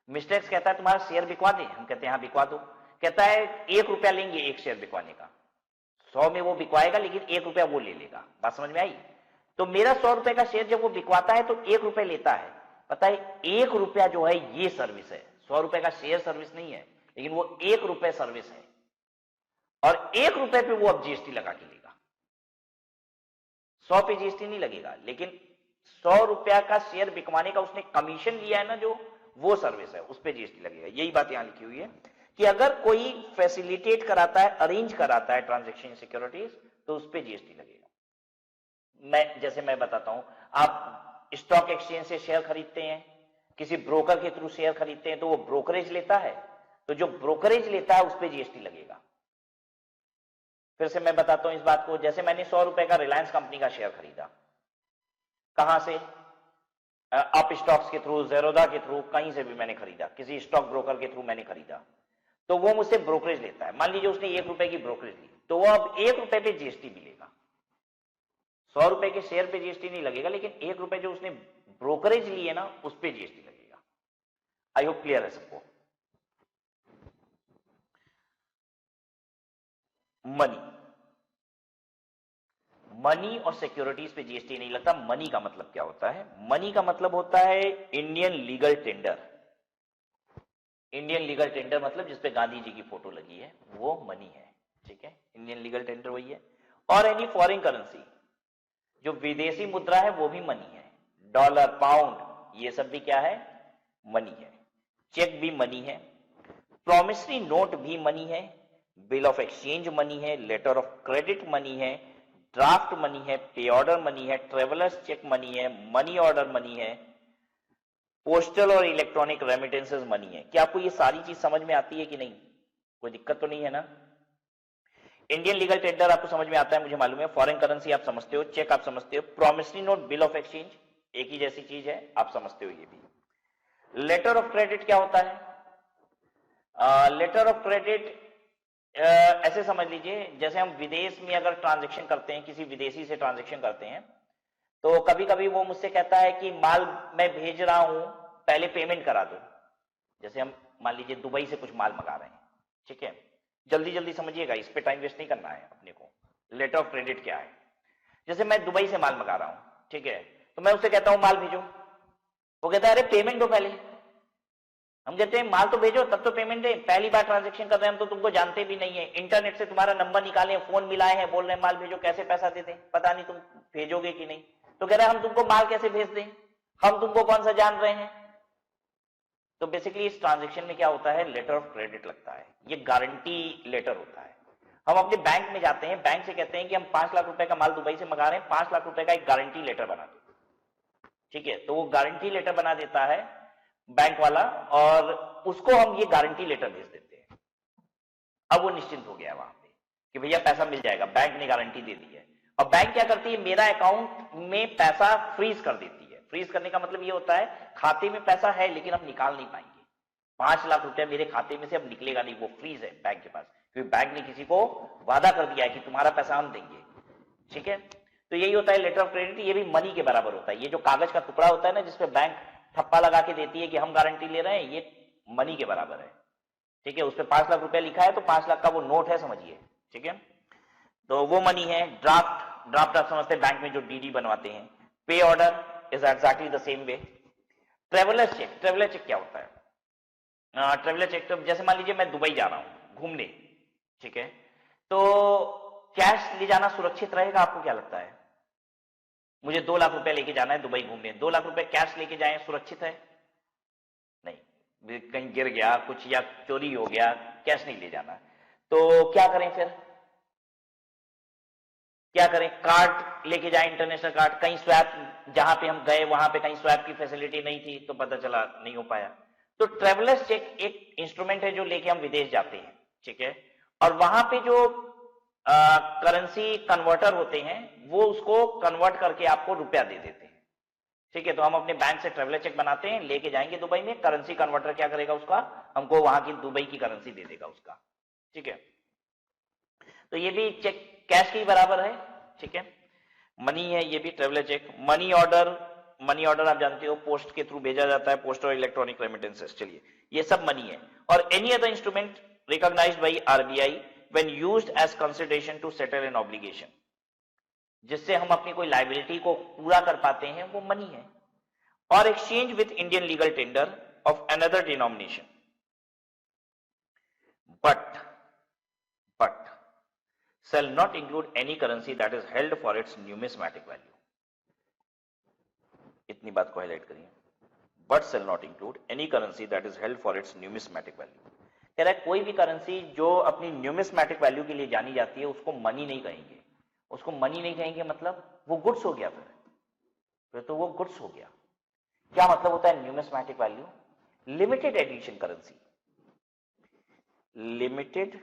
मिस्टर एक्स कहता है तुम्हारा शेयर बिकवा दे, हम कहते हैं हाँ बिकवा दो, कहता है 1 रुपया लेंगे एक शेयर बिकवाने का, 100 में वो बिकवाएगा लेकिन 1 रुपया वो ले लेगा। बात समझ में आई? तो मेरा 100 रुपए का शेयर जब वो बिकवाता है तो 1 रुपया लेता है। पता है 1 रुपया जो है ये सर्विस है, 100 रुपए का शेयर सर्विस नहीं है, लेकिन वो 1 रुपये सर्विस है और 1 रुपये पे वो अब जीएसटी लगा के लेगा। 100 पे जीएसटी नहीं लगेगा, लेकिन 100 रुपया का शेयर बिकवाने का उसने कमीशन लिया है ना, जो वो सर्विस है, उस पे जीएसटी लगेगा। यही बात यहां लिखी हुई है कि अगर कोई फैसिलिटेट कराता है, अरेंज कराता है ट्रांजैक्शन सिक्योरिटीज, तो उस पे जीएसटी लगेगा। जैसे मैं बताता हूं, आप स्टॉक एक्सचेंज से शेयर खरीदते हैं, किसी ब्रोकर के थ्रू शेयर खरीदते हैं, तो वो ब्रोकरेज लेता है, तो जो ब्रोकरेज लेता है उस पे जीएसटी लगेगा। फिर से मैं बताता हूं इस बात को, जैसे मैंने 100 रुपए का रिलायंस कंपनी का शेयर खरीदा, कहां से? अप स्टॉक्स के थ्रू, ज़ेरोधा के थ्रू, कहीं से भी मैंने खरीदा, किसी स्टॉक ब्रोकर के थ्रू मैंने खरीदा, तो वो मुझसे ब्रोकरेज लेता है। मान लीजिए उसने 1 रुपए की ब्रोकरेज ली, तो वो अब 1 रुपए पे जीएसटी भी लेगा। 100 रुपए के शेयर पे जीएसटी नहीं लगेगा, लेकिन 1 रुपए जो उसने ब्रोकरेज ली है ना, उस पे जीएसटी लगेगा। आई होप क्लियर है सबको। मनी और सिक्योरिटीज पे जीएसटी नहीं लगता। मनी का मतलब क्या होता है? मनी का मतलब होता है Indian legal tender. Indian legal tender मतलब जिसपे गांधी जी की फोटो लगी है, वो मनी है, ठीक है? इंडियन लीगल टेंडर वही है। और एनी फॉरेन करेंसी, जो विदेशी मुद्रा है वो भी मनी है। डॉलर, पाउंड, ये सब भी क्या है? मनी है। चेक भी मनी है, प्रॉमिसरी नोट भी मनी है, बिल ऑफ एक्सचेंज मनी है, लेटर ऑफ क्रेडिट मनी है, ड्राफ्ट मनी है, पे ऑर्डर मनी है, ट्रेवलर्स चेक मनी है, मनी ऑर्डर मनी है, पोस्टल और इलेक्ट्रॉनिक रेमिटेंसेस मनी है। क्या आपको ये सारी चीज समझ में आती है कि नहीं? कोई दिक्कत तो नहीं है ना? इंडियन लीगल टेंडर आपको समझ में आता है, मुझे मालूम है। फॉरेन करेंसी आप समझते हो, चेक आप समझते हो, promissory note, bill of exchange एक ही जैसी चीज है, आप समझते हो ये भी। लेटर ऑफ क्रेडिट क्या होता है? लेटर ऑफ क्रेडिट ऐसे समझ लीजिए, जैसे हम विदेश में अगर ट्रांजैक्शन करते हैं, किसी विदेशी से ट्रांजैक्शन करते हैं, तो कभी कभी वो मुझसे कहता है कि माल मैं भेज रहा हूं, पहले पेमेंट करा दो। जैसे हम मान लीजिए दुबई से कुछ माल मंगा रहे हैं, ठीक है? जल्दी जल्दी समझिएगा, इस पे टाइम वेस्ट नहीं करना है अपने को। लेटर ऑफ क्रेडिट क्या है? जैसे मैं दुबई से माल मंगा रहा हूं, ठीक है, तो मैं उससे कहता हूं माल भेजो, वो कहता है अरे पेमेंट दो पहले। हम कहते हैं माल तो भेजो तब तो पेमेंट दे, पहली बार ट्रांजैक्शन कर रहे हैं हम, तो तुमको जानते भी नहीं है, इंटरनेट से तुम्हारा नंबर निकाले, फोन मिलाए हैं, बोल रहे हैं माल भेजो, कैसे पैसा दे दें, पता नहीं तुम भेजोगे कि नहीं। तो कह रहे हैं हम तुमको माल कैसे भेज दें, हम तुमको कौन सा जान रहे हैं। तो बेसिकली इस ट्रांजैक्शन में क्या होता है? लेटर ऑफ क्रेडिट लगता है, ये गारंटी लेटर होता है। हम अपने बैंक में जाते हैं, बैंक से कहते हैं कि हम 5 लाख रुपए का माल दुबई से मंगा रहे हैं, 5 लाख रुपए का एक गारंटी लेटर बना दो, ठीक है? तो वो गारंटी लेटर बना देता है बैंक वाला, और उसको हम ये गारंटी लेटर भेज देते हैं। अब वो निश्चिंत हो गया वहां पे कि भैया पैसा मिल जाएगा, बैंक ने गारंटी दे दी है। और बैंक क्या करती है? मेरा अकाउंट में पैसा फ्रीज कर देती है। फ्रीज करने का मतलब ये होता है खाते में पैसा है लेकिन हम निकाल नहीं पाएंगे, 5 लाख रुपया मेरे खाते में से अब निकलेगा नहीं, वो फ्रीज है बैंक के पास, क्योंकि बैंक ने किसी को वादा कर दिया है कि तुम्हारा पैसा हम देंगे, ठीक है? तो यही होता है लेटर ऑफ क्रेडिट। ये भी मनी के बराबर होता है। ये जो कागज का टुकड़ा होता है ना, जिसपे बैंक ठप्पा लगा के देती है कि हम गारंटी ले रहे हैं, ये मनी के बराबर है, ठीक है? उस पर 5 लाख रुपया लिखा है तो 5 लाख का वो नोट है, समझिए, ठीक है? तो वो मनी है। ड्राफ्ट आप समझते हैं, बैंक में जो डीडी बनवाते हैं। पे order is exactly the same way. Traveller cheque क्या होता है? ट्रेवलर चेक, तो जैसे मान लीजिए मैं दुबई जा रहा हूं घूमने, ठीक है, तो कैश ले जाना सुरक्षित रहेगा? आपको क्या लगता है? मुझे 2 लाख रुपए लेके जाना है दुबई घूमने, 2 लाख रुपए कैश लेके जाएं, सुरक्षित है? नहीं, कहीं गिर गया कुछ या चोरी हो गया, कैश नहीं ले जाना, तो क्या करें फिर? क्या करें? कार्ड लेके जाएं, इंटरनेशनल कार्ड। कहीं स्वैप, जहां पे हम गए वहां पे कहीं स्वैप की फैसिलिटी नहीं थी, तो पता चला नहीं हो पाया। तो ट्रेवलर्स चेक एक इंस्ट्रूमेंट है जो लेके हम विदेश जाते हैं, ठीक है, और वहां पे जो करेंसी कन्वर्टर होते हैं, वो उसको कन्वर्ट करके आपको रुपया दे देते हैं। ठीक है, तो हम अपने बैंक से ट्रेवलर चेक बनाते हैं, लेके जाएंगे दुबई में, करेंसी कन्वर्टर क्या करेगा, उसका हमको वहां की दुबई की करेंसी दे देगा उसका। ठीक है, तो ये भी चेक कैश के ही बराबर है। ठीक है, मनी है, ये भी traveller cheque. Money order, money order आप जानते हो पोस्ट के थ्रू भेजा जाता है, पोस्ट और इलेक्ट्रॉनिक रेमिटेंसेस। चलिए, ये सब मनी है। और any other instrument recognised by RBI when used as consideration to settle an obligation, जिससे हम अपनी कोई लायबिलिटी को पूरा कर पाते हैं, वो मनी है। और exchange with Indian legal tender of another denomination, but shall not include any currency that is held for its numismatic value. इतनी बात को हाईलाइट करिए, but shall not include any currency that is held for its numismatic value. कह रहा है कोई भी currency जो अपनी न्यूमिस्मैटिक वैल्यू के लिए जानी जाती है, उसको मनी नहीं कहेंगे। उसको मनी नहीं कहेंगे मतलब वो गुड्स हो गया, फिर तो वो गुड्स हो गया। क्या मतलब होता है numismatic value? Limited edition currency, limited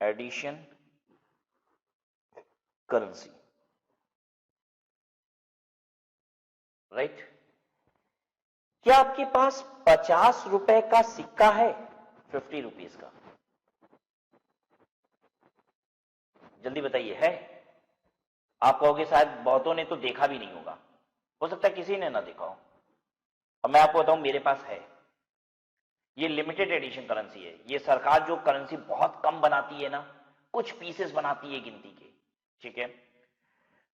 edition currency, right. क्या आपके पास 50 रुपए का सिक्का है, 50 रुपीज का? जल्दी बताइए, है? आप कहोगे शायद बहुतों ने तो देखा भी नहीं होगा, हो सकता है किसी ने ना देखा हो। और मैं आपको बताऊं, मेरे पास है। ये लिमिटेड एडिशन करेंसी है। ये सरकार जो करेंसी बहुत कम बनाती है ना, कुछ पीसेस बनाती है गिनती के, ठीक है,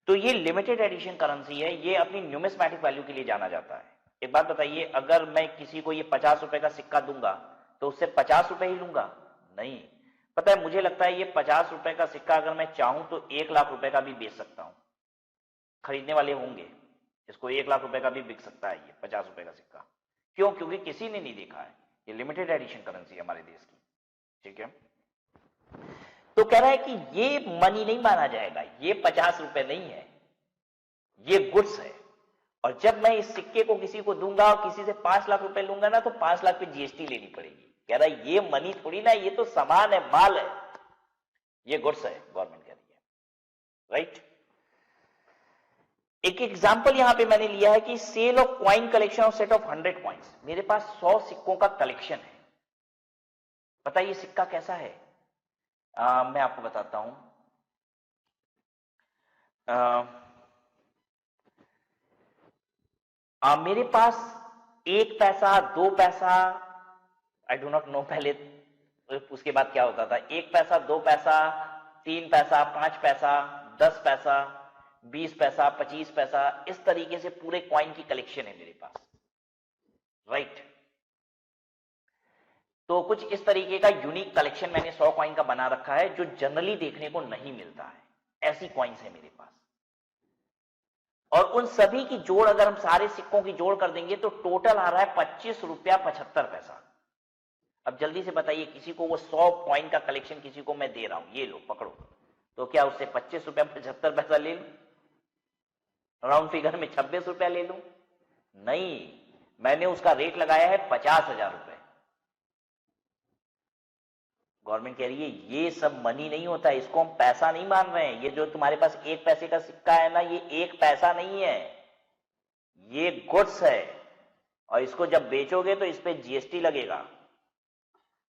तो ये लिमिटेड एडिशन करेंसी है। ये अपनी न्यूमिस्मैटिक वैल्यू के लिए जाना जाता है। एक बात बताइए, अगर मैं किसी को ये 50 रुपए का सिक्का दूंगा तो उससे 50 रुपए ही लूंगा? नहीं। पता है, मुझे लगता है ये 50 रुपए का सिक्का अगर मैं चाहूं तो 1 लाख रुपए का भी बेच सकता हूं। खरीदने वाले होंगे, इसको 1 लाख रुपए का भी बिक सकता है ये 50 रुपए का सिक्का। क्यों? क्योंकि किसी ने नहीं देखा है। ये लिमिटेड एडिशन करेंसी है हमारे देश की, ठीक है। तो कह रहा है कि ये मनी नहीं माना जाएगा, ये 50 रुपए नहीं है, ये गुड्स है। और जब मैं इस सिक्के को किसी को दूंगा और किसी से 5 लाख रुपए लूंगा ना, तो 5 लाख पे जीएसटी लेनी पड़ेगी। कह रहा है ये मनी थोड़ी ना, ये तो सामान है, माल है, ये गुड्स है, गवर्नमेंट कह रही है, राइट। एक एग्जांपल यहां पे मैंने लिया है कि sale of coin collection of set of 100 coins. मेरे पास 100 सिक्कों का कलेक्शन है। बताइए सिक्का कैसा है? मैं आपको बताता हूं। मेरे पास 1 पैसा, 2 पैसा, आई डू नॉट नो पहले उसके बाद क्या होता था, 1 पैसा, 2 पैसा, 3 पैसा, 5 पैसा, 10 पैसा, 20 पैसा, 25 पैसा, इस तरीके से पूरे कॉइन की कलेक्शन है मेरे पास, राइट। तो कुछ इस तरीके का यूनिक कलेक्शन मैंने 100 कॉइन का बना रखा है, जो जनरली देखने को नहीं मिलता है। ऐसी कॉइन्स है मेरे पास। और उन सभी की जोड़ अगर हम सारे सिक्कों की जोड़ कर देंगे तो टोटल आ रहा है 25 रुपया 75 पैसा। अब जल्दी से बताइए, किसी को वो 100 कॉइन का कलेक्शन किसी को मैं दे रहा हूं, ये लो पकड़ो, तो क्या उससे 25 रुपया 75 पैसा ले लूं? राउंड फिगर में 26 रुपया ले लूं? नहीं, मैंने उसका रेट लगाया है 50,000 रुपए। गवर्नमेंट कह रही है ये सब मनी नहीं होता, इसको हम पैसा नहीं मान रहे हैं। ये जो तुम्हारे पास 1 पैसे का सिक्का है ना, ये 1 पैसा नहीं है, ये गुड्स है। और इसको जब बेचोगे तो इस पे जीएसटी लगेगा,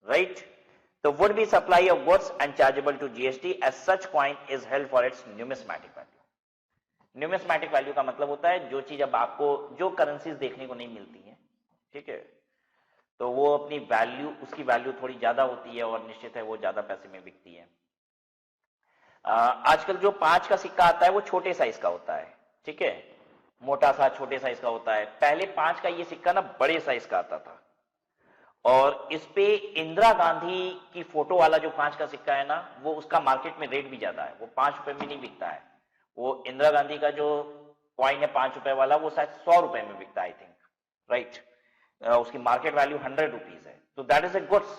राइट। तो would be supply of goods and chargeable to GST as such coin is held for its numismatic value. Numismatic value का मतलब होता है जो चीज अब आपको, जो करेंसीज देखने को नहीं मिलती है, ठीक है, तो वो अपनी वैल्यू, उसकी वैल्यू थोड़ी ज्यादा होती है और निश्चित है वो ज्यादा पैसे में बिकती है। आजकल जो 5 का सिक्का आता है वो छोटे साइज का होता है, ठीक है, मोटा सा छोटे साइज का होता है। पहले 5 का ये सिक्का ना बड़े साइज का आता था, और इस पे इंदिरा गांधी की फोटो वाला जो 5 का सिक्का है ना, वो उसका मार्केट में रेट भी ज्यादा है, वो 5 रुपए में नहीं बिकता है। वो इंदिरा गांधी का जो कॉइन है 5 रुपए वाला, वो शायद 100 रुपए में बिकता है, आई थिंक, राइट। उसकी मार्केट वैल्यू 100 रुपीज है। तो that is a goods,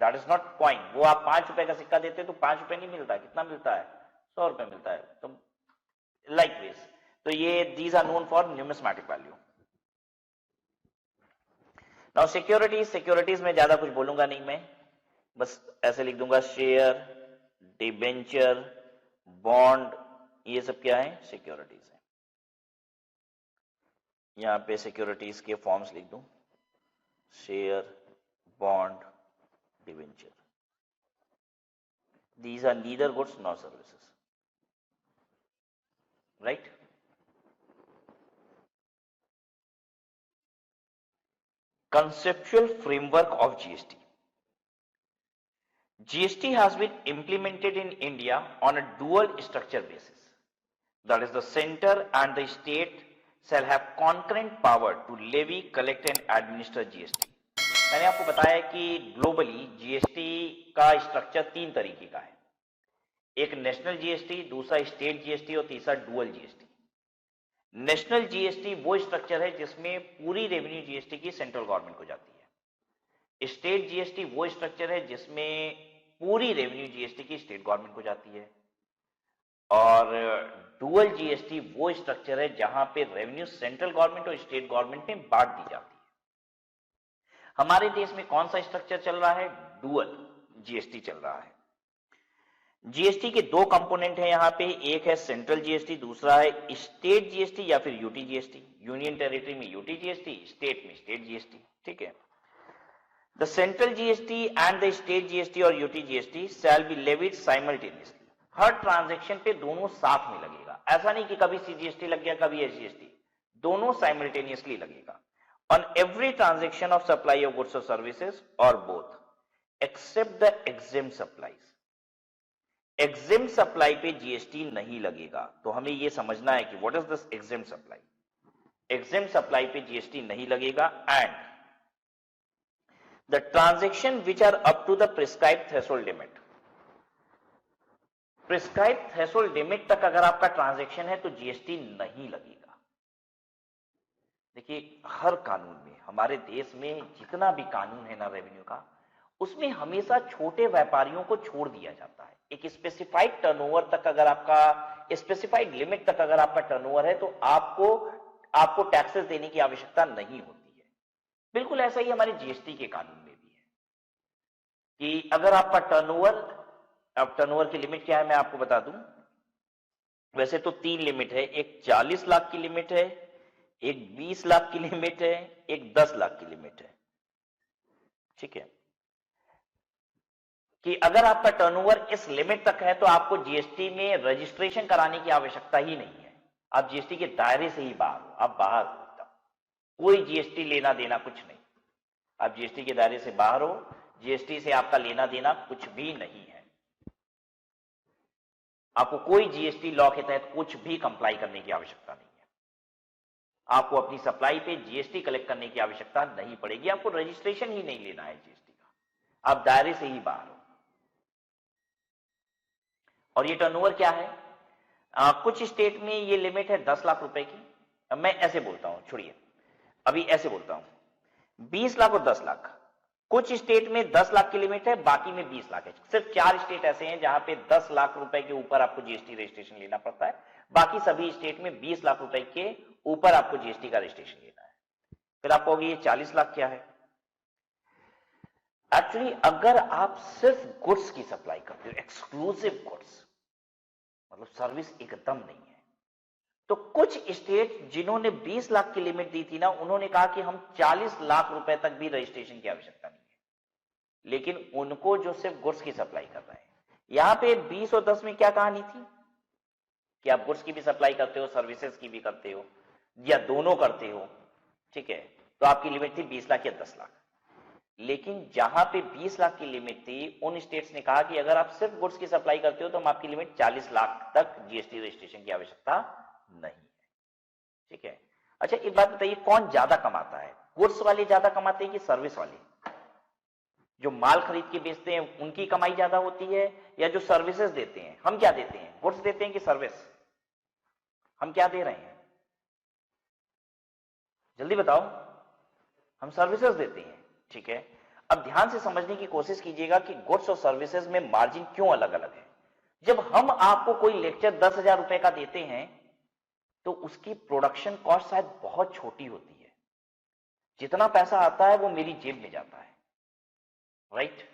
that is not coin. वो आप 5 रुपए का सिक्का देते तो 5 रुपए नहीं मिलता, कितना मिलता है? 100 रुपए मिलता है। तो लाइक दिस, तो ये these are known for numismatic value. Now securities, securities में ज्यादा कुछ बोलूंगा नहीं मैं, बस ऐसे लिख दूंगा शेयर, डिबेंचर, बॉन्ड, ये सब क्या है? सिक्योरिटीज है। यहां पे सिक्योरिटीज के फॉर्म्स लिख दूं, share, bond, debenture. These are neither goods nor services, right? Conceptual framework of GST. GST has been implemented in India on a dual structure basis. That is, the center and the state shall have concurrent power to levy, collect and administer GST. मैंने आपको बताया कि globally GST का structure तीन तरीके का है, एक नेशनल जीएसटी, दूसरा स्टेट जीएसटी और तीसरा डुअल जीएसटी। नेशनल जीएसटी वो स्ट्रक्चर है जिसमें पूरी रेवेन्यू जीएसटी की सेंट्रल गवर्नमेंट को जाती है। स्टेट जीएसटी वो स्ट्रक्चर है जिसमें पूरी रेवेन्यू जीएसटी की स्टेट गवर्नमेंट को जाती है। और डुअल जीएसटी वो स्ट्रक्चर है जहां पे रेवेन्यू सेंट्रल गवर्नमेंट और स्टेट गवर्नमेंट में बांट दी जाती है। हमारे देश में कौन सा स्ट्रक्चर चल रहा है? डुअल जीएसटी चल रहा है। जीएसटी के दो कंपोनेंट हैं यहां पे, एक है सेंट्रल जीएसटी, दूसरा है स्टेट जीएसटी या फिर यूटी जीएसटी। यूनियन टेरिटरी में यूटी जीएसटी, स्टेट में स्टेट जीएसटी। ठीक है। The central GST and the state GST और UT GST shall be levied simultaneously. हर ट्रांजैक्शन पे दोनों साथ में लगेगा। ऐसा नहीं कि कभी सीजीएसटी लग गया कभी एसजीएसटी, दोनों साइमल्टेनियसली लगेगा। On every transaction of supply of goods और सर्विसेज और both except the exempt supplies. Exempt supply पे जीएसटी नहीं लगेगा। तो हमें यह समझना है कि what is this exempt supply. Exempt supply पे जीएसटी नहीं लगेगा। And the transaction which are up to the prescribed threshold limit. Prescribed threshold limit तक अगर आपका ट्रांजैक्शन है तो जीएसटी नहीं लगेगा। देखिए, हर कानून में, हमारे देश में जितना भी कानून है ना रेवेन्यू का, उसमें हमेशा छोटे व्यापारियों को छोड़ दिया जाता है। एक स्पेसिफाइड टर्नओवर तक अगर आपका, स्पेसिफाइड लिमिट तक अगर आपका टर्नओवर है तो आपको टैक्सेस देने की आवश्यकता नहीं होती है। बिल्कुल ऐसा ही हमारे जीएसटी के कानून में भी है कि अगर आपका टर्नओवर, अब टर्नओवर की लिमिट क्या है मैं आपको बता दूं। वैसे तो तीन लिमिट है, एक 40 लाख की लिमिट है, एक 20 लाख की लिमिट है, एक 10 लाख की लिमिट है। ठीक है, कि अगर आपका टर्नओवर इस लिमिट तक है तो आपको जीएसटी में रजिस्ट्रेशन कराने की आवश्यकता ही नहीं है। आप जीएसटी के दायरे से ही बाहर हो, आप बाहर हो, कोई जीएसटी लेना देना कुछ नहीं। आप जीएसटी के दायरे से बाहर हो, जीएसटी से आपका लेना देना कुछ भी नहीं है। आपको कोई जीएसटी लॉ के तहत कुछ भी कंप्लाई करने की आवश्यकता नहीं है। आपको अपनी सप्लाई पे जीएसटी कलेक्ट करने की आवश्यकता नहीं पड़ेगी। आपको रजिस्ट्रेशन ही नहीं लेना है जीएसटी का, आप दायरे से ही बाहर हो। और ये टर्नओवर क्या है? कुछ स्टेट में ये लिमिट है 10 लाख रुपए की। अब मैं ऐसे बोलता हूं, छोड़िए, अभी ऐसे बोलता हूं 20 लाख और 10 लाख। कुछ स्टेट में 10 लाख की लिमिट है, बाकी में 20 लाख है। सिर्फ 4 स्टेट ऐसे हैं जहां पे 10 लाख रुपए के ऊपर आपको जीएसटी रजिस्ट्रेशन लेना पड़ता है। बाकी सभी स्टेट में 20 लाख रुपए के ऊपर आपको जीएसटी का रजिस्ट्रेशन लेना है। फिर आप कहोगे ये 40 लाख क्या है? एक्चुअली अगर आप सिर्फ गुड्स की सप्लाई करते हो, एक्सक्लूसिव गुड्स, मतलब सर्विस एकदम नहीं है, तो कुछ स्टेट जिन्होंने 20 लाख की लिमिट दी थी ना, उन्होंने कहा कि हम 40 लाख रुपए तक भी रजिस्ट्रेशन की आवश्यकता नहीं है। लेकिन उनको जो सिर्फ गुड्स की सप्लाई कर रहे हैं, यहां पे 20 और 10 में क्या कहानी थी कि आप गुड्स की भी सप्लाई करते हो, सर्विसेज की भी करते हो, या दोनों करते हो। ठीक है, तो आपकी लिमिट थी 20 लाख या 10 लाख। लेकिन जहां पे 20 लाख की लिमिट थी, उन स्टेट्स ने कहा कि अगर आप सिर्फ गुड्स की सप्लाई करते हो तो हम आपकी लिमिट 40 लाख तक जीएसटी रजिस्ट्रेशन की आवश्यकता नहीं है। ठीक है, अच्छा एक बात बताइए, कौन ज्यादा कमाता है? गुड्स वाले ज्यादा कमाते हैं कि सर्विस वाले? जो माल खरीद के बेचते हैं उनकी कमाई ज्यादा होती है, या जो सर्विसेज देते हैं? हम क्या देते हैं, गुड्स देते हैं कि सर्विस? हम क्या दे रहे हैं, जल्दी बताओ। हम सर्विसेज देते हैं। ठीक है, अब ध्यान से समझने की कोशिश कीजिएगा कि गुड्स और सर्विसेज में मार्जिन क्यों अलग अलग है। जब हम आपको कोई लेक्चर 10,000 रुपए का देते हैं तो उसकी प्रोडक्शन कॉस्ट शायद बहुत छोटी होती है। जितना पैसा आता है वो मेरी जेब में जाता है, राइट?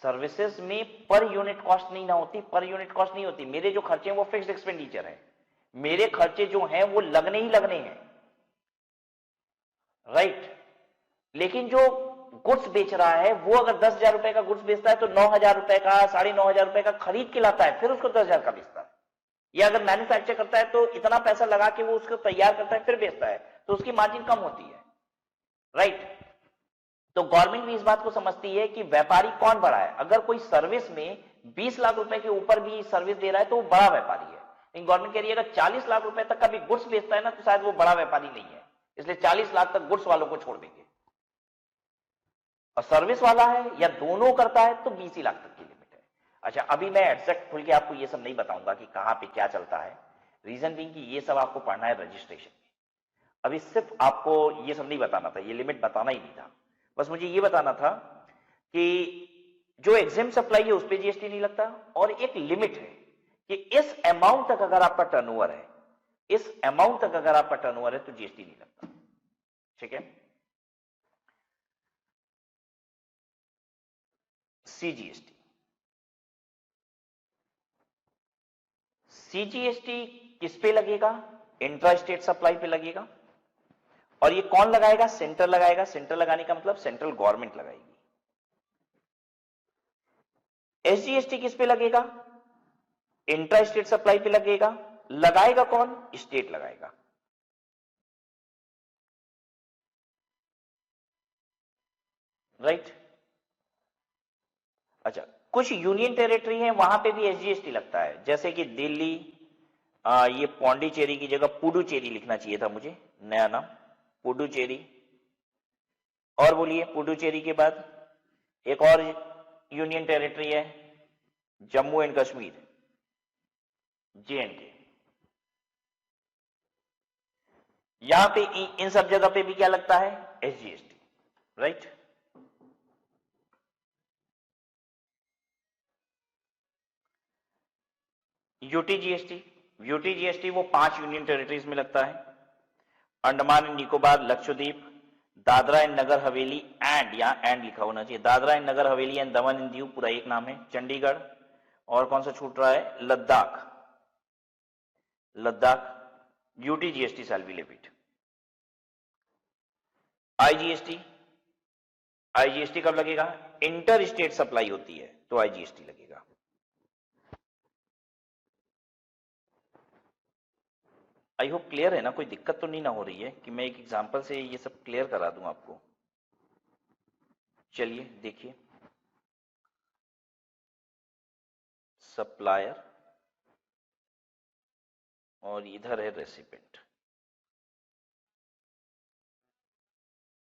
सर्विसेज में पर यूनिट कॉस्ट नहीं ना होती, पर यूनिट कॉस्ट नहीं होती। मेरे जो खर्चे हैं वो फिक्स्ड एक्सपेंडिचर है, मेरे खर्चे जो हैं वो लगने ही लगने हैं, राइट। लेकिन जो गुड्स बेच रहा है वो अगर 10,000 रुपए का गुड्स बेचता है तो 9,000 रुपए का, 9,500 रुपए का खरीद के लाता है, फिर उसको 10,000 का बेचता है। या अगर मैन्युफैक्चर करता है तो इतना पैसा लगा के वो उसको तैयार करता है फिर बेचता है, तो उसकी मार्जिन कम होती है, राइट। तो गवर्नमेंट भी इस बात को समझती है कि व्यापारी कौन बड़ा है। अगर कोई सर्विस में 20 लाख रुपए के ऊपर भी सर्विस दे रहा है तो वो बड़ा व्यापारी है। लेकिन गवर्नमेंट कह रही है अगर 40 लाख रुपए तक का भी गुड्स बेचता है ना तो शायद वो बड़ा व्यापारी नहीं है, इसलिए 40 लाख तक गुड्स वालों को छोड़ देंगे। और सर्विस वाला है या दोनों करता है तो 20 लाख तक की लिमिट है। अच्छा, अभी मैं एग्जैक्ट खुल के आपको ये सब नहीं बताऊंगा कि कहां पे क्या चलता है, रीजन बीइंग कि ये सब आपको पढ़ना है रजिस्ट्रेशन में। अभी सिर्फ आपको ये सब नहीं बताना था, ये लिमिट बताना ही नहीं था, बस मुझे ये बताना था कि जो एग्जेम्प्ट सप्लाई है उस पर जीएसटी नहीं लगता, और एक लिमिट है कि इस अमाउंट तक अगर आपका टर्नओवर है, इस अमाउंट तक अगर आपका टर्नओवर है तो जीएसटी नहीं लगता, ठीक है। सीजीएसटी, सीजीएसटी किस पे लगेगा? इंट्रा स्टेट सप्लाई पे लगेगा। और ये कौन लगाएगा? सेंटर लगाएगा। सेंटर लगाने का मतलब सेंट्रल गवर्नमेंट लगाएगी। एसजीएसटी किस पे लगेगा? इंट्रा स्टेट सप्लाई पे लगेगा। लगाएगा कौन? स्टेट लगाएगा। राइट। अच्छा, कुछ यूनियन टेरिटरी है वहां पे भी एसजीएसटी लगता है, जैसे कि दिल्ली, ये पौंडीचेरी की जगह पुडुचेरी लिखना चाहिए था मुझे, नया नाम पुडुचेरी। और बोलिए, पुडुचेरी के बाद एक और यूनियन टेरिटरी है जम्मू एंड कश्मीर, जेएंडके। यहां पे इन सब जगह पे भी क्या लगता है? SGST, right. यूटीजीएसटी, यूटीजीएसटी वो 5 यूनियन टेरिटरीज में लगता है, Andaman and Nicobar, Lakshadweep, Dadra and Nagar Haveli and, यहां एंड लिखा होना चाहिए, Dadra and Nagar Haveli and Daman and Diu, पूरा एक नाम है, चंडीगढ़, और कौन सा छूट रहा है? Ladakh, Ladakh. UTGST shell be levied. IGST, IGST कब लगेगा? इंटर स्टेट सप्लाई होती है तो आईजीएसटी लगेगा। आई होप क्लियर है ना, कोई दिक्कत तो नहीं ना हो रही है कि मैं एक एग्जांपल से ये सब क्लियर करा दूं आपको। चलिए देखिए, सप्लायर और इधर है रेसिपेंट,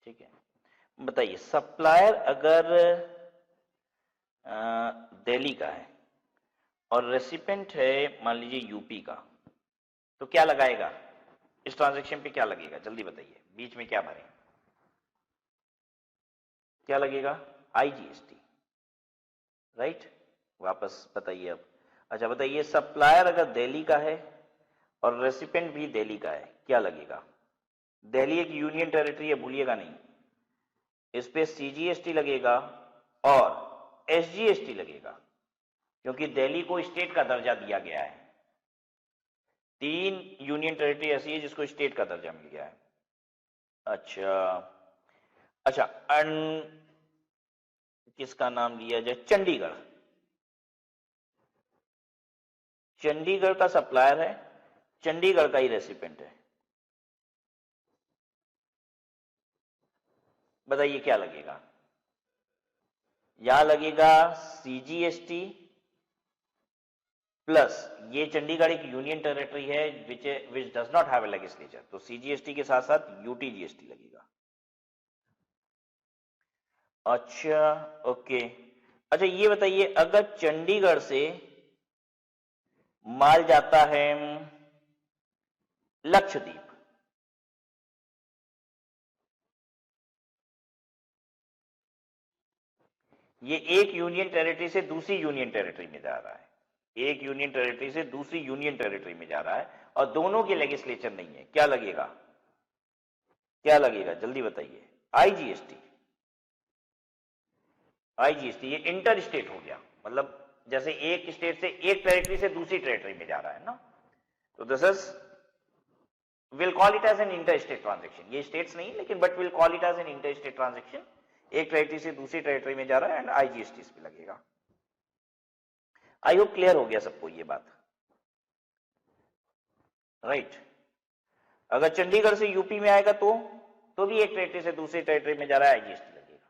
ठीक है। बताइए, सप्लायर अगर दिल्ली का है और रेसिपेंट है मान लीजिए यूपी का, तो क्या लगाएगा इस ट्रांजैक्शन पे? क्या लगेगा जल्दी बताइए, बीच में क्या भरें? क्या लगेगा? IGST, right. वापस बताइए अब। अच्छा बताइए, सप्लायर अगर दिल्ली का है और रेसिपेंट भी दिल्ली का है, क्या लगेगा? दिल्ली एक यूनियन टेरिटरी है, भूलिएगा नहीं। इस पे सीजीएसटी लगेगा और एसजीएसटी लगेगा, क्योंकि दिल्ली को स्टेट का दर्जा दिया गया है। 3 यूनियन टेरिटरी ऐसी है जिसको स्टेट का दर्जा मिल गया है। अच्छा, किसका नाम लिया जाए? चंडीगढ़, चंडीगढ़ का सप्लायर है, चंडीगढ़ का ही रेसिपेंट है। बताइए क्या लगेगा? यहां लगेगा सीजीएसटी प्लस, ये चंडीगढ़ एक यूनियन टेरिटरी है which does not have a legislature, तो सीजीएसटी के साथ साथ यूटीजीएसटी लगेगा। अच्छा ओके। अच्छा ये बताइए, अगर चंडीगढ़ से माल जाता है लक्षद्वीप, ये एक यूनियन टेरिटरी से दूसरी यूनियन टेरिटरी में जा रहा है, एक यूनियन टेरिटरी से दूसरी यूनियन टेरिटरी में जा रहा है और दोनों के लेजिस्लेचर नहीं है, क्या लगेगा? क्या लगेगा जल्दी बताइए? आईजीएसटी, आईजीएसटी ये इंटर स्टेट हो गया, मतलब जैसे एक स्टेट से एक टेरिटरी से दूसरी टेरिटरी में जा रहा है ना, तो this is will call it as an interstate transaction. ये स्टेट्स नहीं लेकिन but will call it as an interstate transaction, एक टेरिटरी से दूसरी टेरिटरी में जा रहा है एंड आईजीएसटी इस पे लगेगा। आई होप क्लियर हो गया सबको ये बात, राइट। अगर चंडीगढ़ से यूपी में आएगा तो भी एक टेरिटरी से दूसरी टेरिटरी में जा रहा है, आईजीएसटी लगेगा।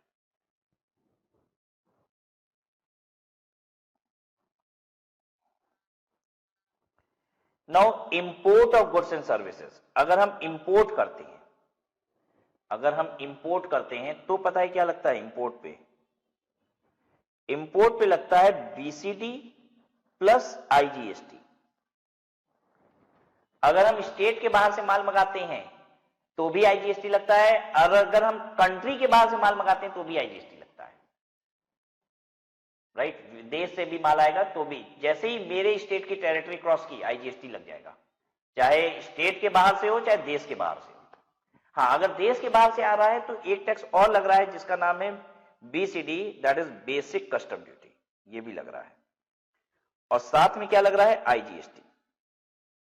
Now import of goods and services, अगर हम इंपोर्ट करते हैं, अगर हम इंपोर्ट करते हैं तो पता है क्या लगता है इंपोर्ट पे? इंपोर्ट पे लगता है बीसीडी प्लस आईजीएसटी। अगर हम स्टेट के बाहर से माल मंगाते हैं तो भी आईजीएसटी लगता है, और अगर हम कंट्री के बाहर से माल मंगाते हैं तो भी आईजीएसटी लगता है, राइट। विदेश से भी माल आएगा तो भी, जैसे ही मेरे स्टेट की टेरिटरी क्रॉस की आईजीएसटी लग जाएगा, चाहे स्टेट के बाहर से हो चाहे देश के बाहर से हो। हाँ, अगर देश के बाहर से आ रहा है तो एक टैक्स और लग रहा है जिसका नाम है BCD, that is basic custom duty, ये भी लग रहा है, और साथ में क्या लग रहा है? आईजीएसटी।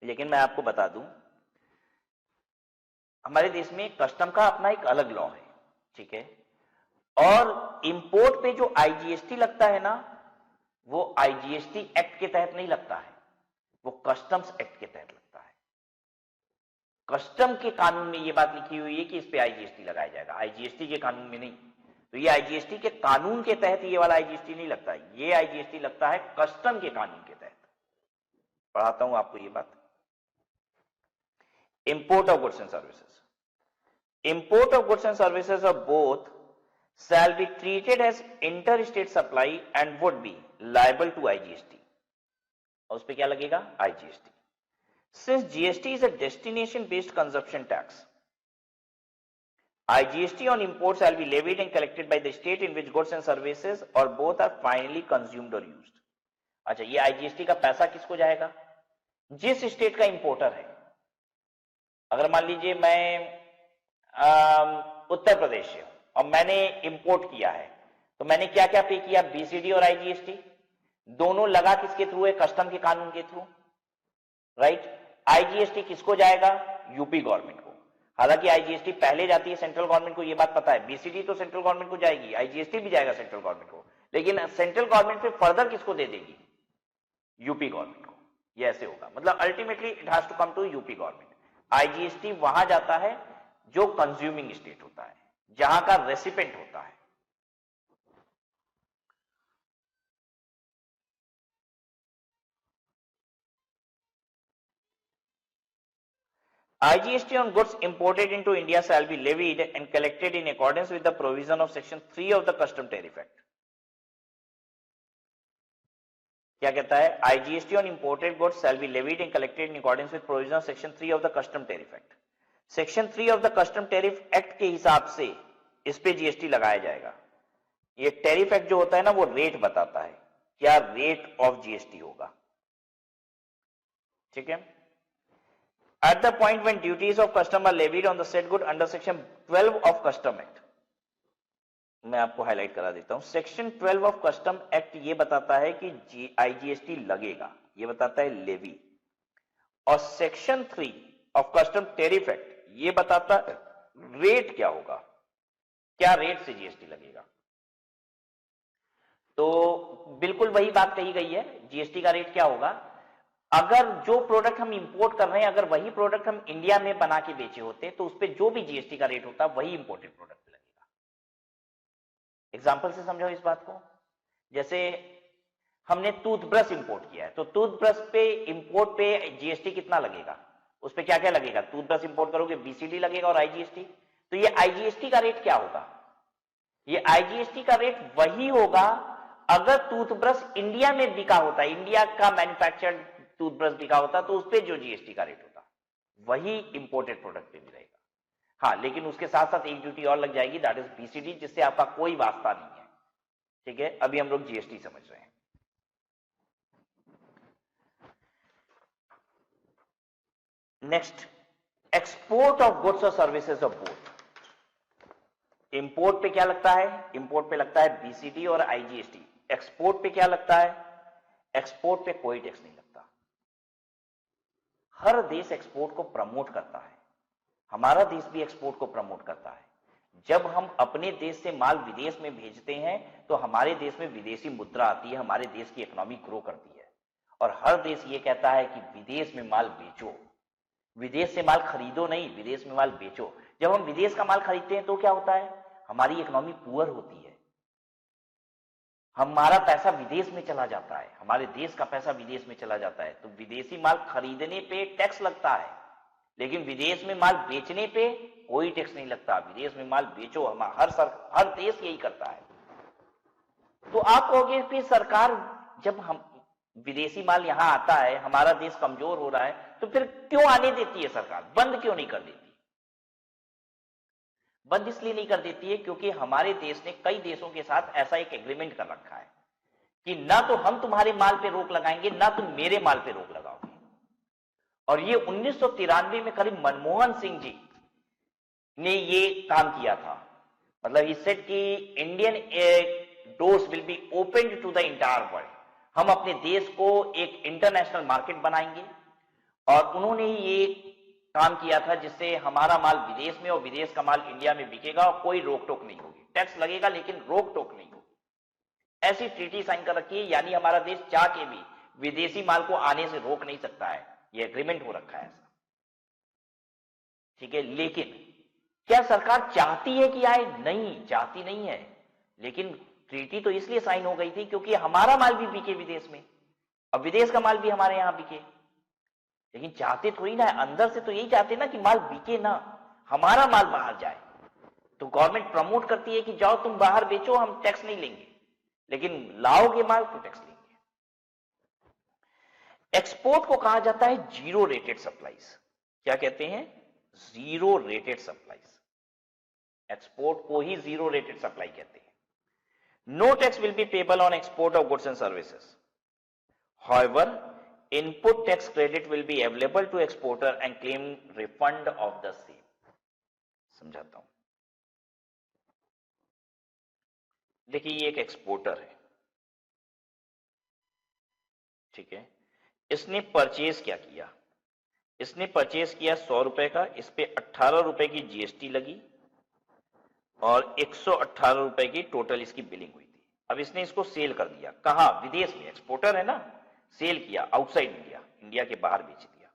लेकिन मैं आपको बता दूं, हमारे देश में कस्टम का अपना एक अलग लॉ है, ठीक है, और इंपोर्ट पे जो आईजीएसटी लगता है ना, वो आईजीएसटी एक्ट के तहत नहीं लगता है, वो कस्टम्स एक्ट के तहत लगता है। कस्टम के कानून में ये बात लिखी हुई है कि इस पे आईजीएसटी लगाया जाएगा, आईजीएसटी के कानून में नहीं। तो ये आईजीएसटी के कानून के तहत ये वाला आईजीएसटी नहीं लगता है, ये आईजीएसटी लगता है कस्टम के कानून के तहत। पढ़ाता हूं आपको ये बात। Import of goods and services, import of goods and services of both shall be treated as interstate supply and would be liable to IGST। और उस पे क्या लगेगा? IGST। Since GST is a destination based consumption tax, IGST on imports shall be levied and collected by the state in which goods and services or both are finally consumed or used। अच्छा, ये IGST का पैसा किसको जाएगा? जिस state का importer है। अगर मान लीजिए मैं उत्तर प्रदेश से हूं और मैंने इंपोर्ट किया है, तो मैंने क्या क्या पे किया? बीसीडी और आईजीएसटी दोनों लगा किसके थ्रू है? कस्टम के कानून के थ्रू, राइट। आईजीएसटी किसको जाएगा? यूपी गवर्नमेंट को। हालांकि आईजीएसटी पहले जाती है सेंट्रल गवर्नमेंट को, ये बात पता है। बीसीडी तो सेंट्रल गवर्नमेंट को जाएगी, आईजीएसटी भी जाएगा सेंट्रल गवर्नमेंट को, लेकिन सेंट्रल गवर्नमेंट फिर फर्दर किसको दे देगी? यूपी गवर्नमेंट को। ये ऐसे होगा, मतलब ultimately it has to come to UP government. IGST वहां जाता है जो कंज्यूमिंग स्टेट होता है, जहां का रेसिपेंट होता है। IGST on goods imported into India shall be levied and collected in accordance with the provision of Section 3 of the Custom Tariff Act। क्या कहता है? IGST on imported goods shall be levied and collected in accordance with provision of Section 3 of the Custom Tariff Act। Section 3 of the Custom Tariff Act के हिसाब से इस पे GST लगाया जाएगा। ये टैरिफ एक्ट जो होता है ना, वो रेट बताता है, क्या रेट ऑफ जीएसटी होगा, ठीक है। At the point when duties of custom are levied on the said good under section 12 of custom act, मैं आपको हाईलाइट करा देता हूं। सेक्शन 12 ऑफ कस्टम एक्ट ये बताता है कि आईजीएसटी लगेगा, ये बताता है लेवी। और section 3 of custom tariff act ये बताता है रेट क्या होगा, क्या रेट से जीएसटी लगेगा। तो बिल्कुल वही बात कही गई है, जीएसटी का रेट क्या होगा। अगर जो प्रोडक्ट हम इंपोर्ट कर रहे हैं, अगर वही प्रोडक्ट हम इंडिया में बना के बेचे होते तो उस पर जो भी जीएसटी का रेट होता वही इंपोर्टेड प्रोडक्ट पे लगेगा। एग्जांपल से समझो इस बात को। जैसे हमने टूथब्रश इंपोर्ट किया है, तो टूथब्रश पे इंपोर्ट पे जीएसटी कितना लगेगा, उस पर क्या क्या लगेगा। टूथब्रश इंपोर्ट करोगे बीसीडी लगेगा और आईजीएसटी। तो ये आईजीएसटी का रेट क्या होगा, ये आईजीएसटी का रेट वही होगा अगर टूथब्रश इंडिया में बिका होता, इंडिया का मैन्युफैक्चर्ड टूथब्रश बिका होता, तो उस पर जो जीएसटी का रेट होता वही इंपोर्टेड प्रोडक्ट पे भी रहेगा। हाँ, लेकिन उसके साथ साथ एक ड्यूटी और लग जाएगी, दैट इज बीसीडी, जिससे आपका कोई वास्ता नहीं है, ठीक है। अभी हम लोग जीएसटी समझ रहे हैं। नेक्स्ट, एक्सपोर्ट ऑफ गुड्स और सर्विसेज ऑफ बोथ। इंपोर्ट पे क्या लगता है? इंपोर्ट पे लगता है बीसीटी और आईजीएसटी। एक्सपोर्ट पे क्या लगता है? एक्सपोर्ट पे कोई टैक्स नहीं लगता। हर देश एक्सपोर्ट को प्रमोट करता है, हमारा देश भी एक्सपोर्ट को प्रमोट करता है। जब हम अपने देश से माल विदेश में भेजते हैं तो हमारे देश में विदेशी मुद्रा आती है, हमारे देश की इकोनॉमी ग्रो करती है। और हर देश ये कहता है कि विदेश में माल बेचो, विदेश से माल खरीदो नहीं, विदेश में माल बेचो। जब हम विदेश का माल खरीदते हैं तो क्या होता है? हमारी इकोनॉमी पुअर होती है, हमारा पैसा विदेश में चला जाता है, हमारे देश का पैसा विदेश में चला जाता है। तो विदेशी माल खरीदने पे टैक्स लगता है, लेकिन विदेश में माल बेचने पे कोई टैक्स नहीं लगता। विदेश में माल बेचो, हर देश यही करता है। तो आप कहोगे कि सरकार, जब हम विदेशी माल यहां आता है, हमारा देश कमजोर हो रहा है, तो फिर क्यों आने देती है सरकार? बंद क्यों नहीं कर देती? बंद इसलिए नहीं कर देती है क्योंकि हमारे देश ने कई देशों के साथ ऐसा एक एग्रीमेंट कर रखा है कि ना तो हम तुम्हारे माल पे रोक लगाएंगे, ना तुम मेरे माल पे रोक लगाओगे। और ये 1993 में करीब मनमोहन सिंह जी ने ये काम किया था। मतलब ही सेड कि Indian doors will be open to the entire world. हम अपने देश को एक इंटरनेशनल मार्केट बनाएंगे। और उन्होंने ये काम किया था जिससे हमारा माल विदेश में और विदेश का माल इंडिया में बिकेगा और कोई रोक टोक नहीं होगी। टैक्स लगेगा लेकिन रोक टोक नहीं होगी। ऐसी ट्रीटी साइन कर रखी है, यानी हमारा देश चाह के भी विदेशी माल को आने से रोक नहीं सकता है। ये एग्रीमेंट हो रखा है ऐसा, ठीक है। लेकिन क्या सरकार चाहती है कि आए? नहीं, चाहती नहीं है। लेकिन ट्रीटी तो इसलिए साइन हो गई थी क्योंकि हमारा माल भी बिके विदेश में और विदेश का माल भी हमारे यहां बिके। लेकिन चाहते थोड़ी ना, अंदर से तो यही चाहते ना कि माल बिके ना, हमारा माल बाहर जाए। तो गवर्नमेंट प्रमोट करती है कि जाओ तुम बाहर बेचो, हम टैक्स नहीं लेंगे, लेकिन लाओगे माल तो टैक्स लेंगे। एक्सपोर्ट को कहा जाता है जीरो रेटेड सप्लाईज। क्या कहते हैं? Zero rated supplies. एक्सपोर्ट को ही जीरो रेटेड सप्लाई कहते हैं। No tax will be payable on export of goods and services. However, input tax credit will be available to exporter and claim refund of the same। समझाता हूं। देखिए, ये एक exporter है, ठीक है। इसने परचेज क्या किया? इसने परचेज किया 100 रुपए का, इस पे 18 रुपए की जीएसटी लगी और 118 रुपए की टोटल इसकी बिलिंग हुई थी। अब इसने इसको सेल कर दिया। कहां? विदेश में। एक्सपोर्टर है ना, सेल किया आउटसाइड इंडिया, इंडिया के बाहर बेच दिया।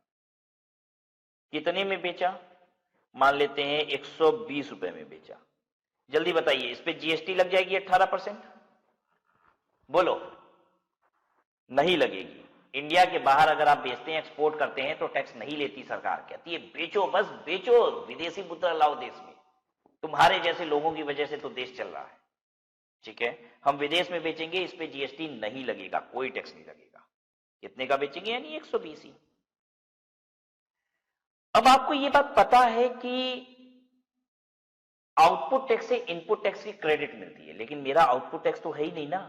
कितने में बेचा? मान लेते हैं 120 रुपए में बेचा। जल्दी बताइए, इस पे जीएसटी लग जाएगी 18%? बोलो। नहीं लगेगी। इंडिया के बाहर अगर आप बेचते हैं, एक्सपोर्ट करते हैं, तो टैक्स नहीं लेती सरकार। कहती है बेचो, बस बेचो, विदेशी मुद्रा लाओ देश में, तुम्हारे जैसे लोगों की वजह से तो देश चल रहा है, ठीक है। हम विदेश में बेचेंगे, इस पे जीएसटी नहीं लगेगा, कोई टैक्स नहीं लगेगा। कितने का बेचेंगे? यानी 120 ही। अब आपको यह बात पता है कि आउटपुट टैक्स से इनपुट टैक्स की क्रेडिट मिलती है, लेकिन मेरा आउटपुट टैक्स तो है ही नहीं ना।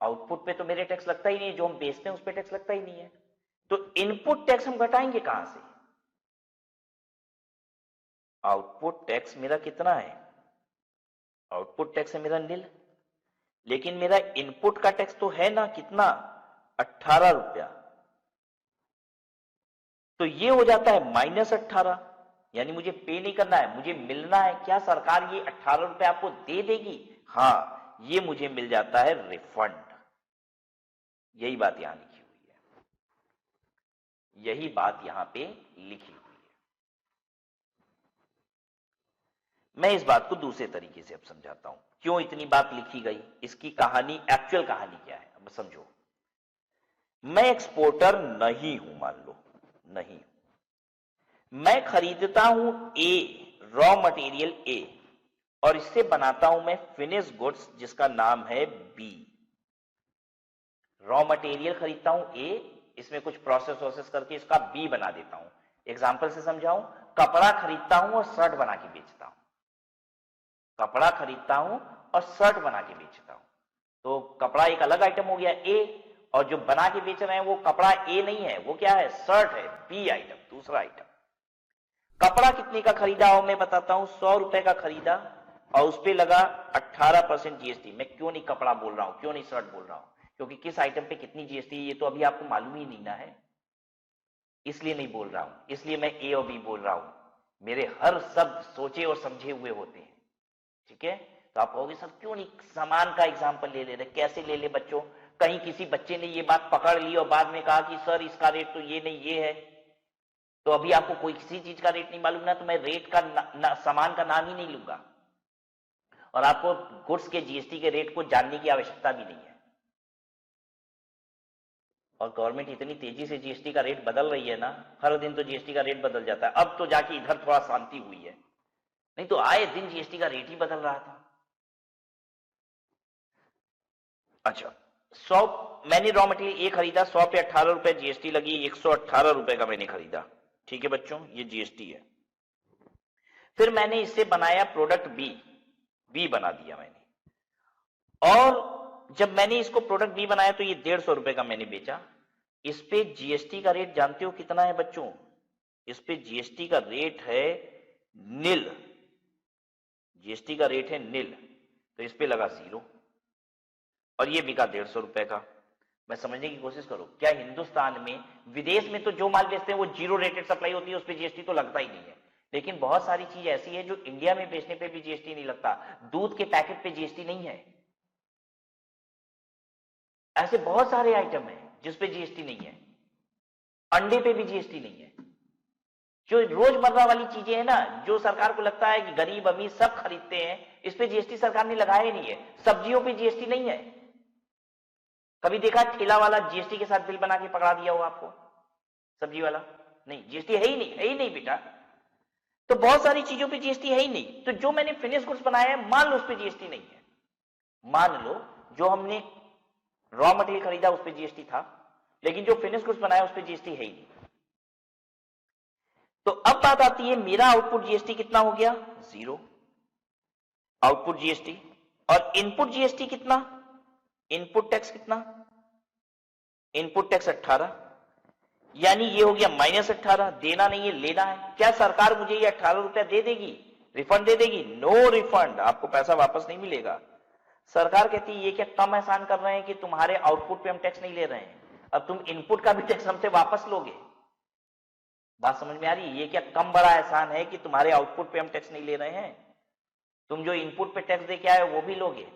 आउटपुट पे तो मेरे टैक्स लगता ही नहीं, जो हम बेचते हैं उस पे टैक्स लगता ही नहीं है। तो इनपुट टैक्स हम घटाएंगे कहां से? आउटपुट टैक्स मेरा कितना है? आउटपुट टैक्स है मेरा निल, लेकिन मेरा इनपुट का टैक्स तो है ना, कितना? 18 रुपया। तो ये हो जाता है -18, यानी मुझे पे नहीं करना है, मुझे मिलना है। क्या सरकार ये 18 रुपए आपको दे देगी? हाँ, ये मुझे मिल जाता है रिफंड। यही बात यहां लिखी हुई है, यही बात यहां पे लिखी हुई है। मैं इस बात को दूसरे तरीके से अब समझाता हूं, क्यों इतनी बात लिखी गई, इसकी कहानी, एक्चुअल कहानी क्या है। अब समझो, मैं एक्सपोर्टर नहीं हूं, मान लो नहीं, मैं खरीदता हूं ए, रॉ मटेरियल ए, और इससे बनाता हूं मैं फिनिश गुड्स जिसका नाम है बी। रॉ मटेरियल खरीदता हूं ए, इसमें कुछ प्रोसेस करके इसका बी बना देता हूं। एग्जांपल से समझाऊं, कपड़ा खरीदता हूं और शर्ट बना के बेचता हूं। कपड़ा खरीदता हूं और शर्ट बना के बेचता हूं। तो कपड़ा एक अलग आइटम हो गया ए, और जो बना के बेच रहे हैं वो कपड़ा ए नहीं है, वो क्या है? शर्ट है, बी आइटम, दूसरा आइटम। कपड़ा कितने का खरीदा हो मैं बताता हूं। 100 रुपए का खरीदा, और उस पे लगा 18% जीएसटी। मैं क्यों नहीं कपड़ा बोल रहा हूं, क्यों नहीं शर्ट बोल रहा हूं, क्योंकि किस आइटम पे कितनी जीएसटी ये तो अभी आपको मालूम ही नहीं ना है, इसलिए नहीं बोल रहा हूं, इसलिए मैं ए और बी बोल रहा हूं। मेरे हर शब्द सोचे और समझे हुए होते हैं, ठीक है। तो आप कहोगे सर क्यों नहीं सामान का एग्जाम्पल ले रहे, कैसे ले ले बच्चों, कहीं किसी बच्चे ने ये बात पकड़ ली और बाद में कहा कि सर इसका रेट तो ये नहीं ये है, तो अभी आपको कोई किसी चीज का रेट नहीं मालूम ना, तो मैं रेट का सामान का नाम ही नहीं लूंगा, और आपको गुड्स के जीएसटी के रेट को जानने की आवश्यकता भी नहीं है। और गवर्नमेंट इतनी तेजी से जीएसटी का रेट बदल रही है ना, हर दिन तो जीएसटी का रेट बदल जाता है। अब तो जाके इधर थोड़ा शांति हुई है, नहीं तो आए दिन जीएसटी का रेट ही बदल रहा था। अच्छा, 100 मैंने रॉ मटेरियल ए खरीदा, 100 पे 18 रुपए जीएसटी लगी, 118 रुपए का मैंने खरीदा, ठीक है बच्चों, ये जीएसटी है। फिर मैंने इससे बनाया प्रोडक्ट बी बना दिया मैंने, और जब मैंने इसको प्रोडक्ट बी बनाया तो ये 150 रुपए का मैंने बेचा। इस पे जीएसटी का रेट जानते हो कितना है बच्चों? इस पे जीएसटी का रेट है नील, जीएसटी का रेट है नील, तो इस पे लगा 0, और ये बिका 150 रुपए का। मैं समझने की कोशिश करो, क्या हिंदुस्तान में, विदेश में तो जो माल बेचते हैं वो 0 रेटेड सप्लाई होती है, उस पर जीएसटी तो लगता ही नहीं है, लेकिन बहुत सारी चीज ऐसी है जो इंडिया में बेचने पे भी जीएसटी नहीं लगता। दूध के पैकेट पे जीएसटी नहीं है, ऐसे बहुत सारे आइटम हैं जिस पे जीएसटी नहीं है, अंडे पे भी जीएसटी नहीं है। जो रोजमर्रा वाली चीजें हैं ना, जो सरकार को लगता है कि गरीब अमीर सब खरीदते हैं, इस पे जीएसटी सरकार ने लगाया ही नहीं है। सब्जियों पे जीएसटी नहीं है, कभी देखा ठेला वाला जीएसटी के साथ बिल बना के पकड़ा दिया हो आपको, सब्जी वाला? नहीं, जीएसटी है ही नहीं, है ही नहीं बेटा। तो बहुत सारी चीजों पे जीएसटी है ही नहीं। तो जो मैंने फिनिश गुड्स बनाया है, मान लो उस पे जीएसटी नहीं है, मान लो जो हमने रॉ मटेरियल खरीदा उस पे जीएसटी था, लेकिन जो फिनिश गुड्स बनाया उस पे जीएसटी है ही नहीं। तो अब बात आती है, मेरा आउटपुट जीएसटी कितना हो गया? 0 आउटपुट जीएसटी। और इनपुट जीएसटी कितना? इनपुट टैक्स कितना? इनपुट टैक्स 18, यानी ये हो गया -18। देना नहीं है, लेना है। क्या सरकार मुझे ये 18 रुपया दे देगी, रिफंड दे देगी? नो रिफंड, आपको पैसा वापस नहीं मिलेगा। सरकार कहती है ये क्या कम एहसान कर रहे हैं कि तुम्हारे आउटपुट पे हम टैक्स नहीं ले रहे हैं, अब तुम इनपुट का भी टैक्स हमसे वापस लोगे। बात समझ में आ रही है? ये क्या कम बड़ा एहसान है कि तुम्हारे आउटपुट पे हम टैक्स नहीं ले रहे हैं, तुम जो इनपुट पे टैक्स दे के आए वो भी लोगे।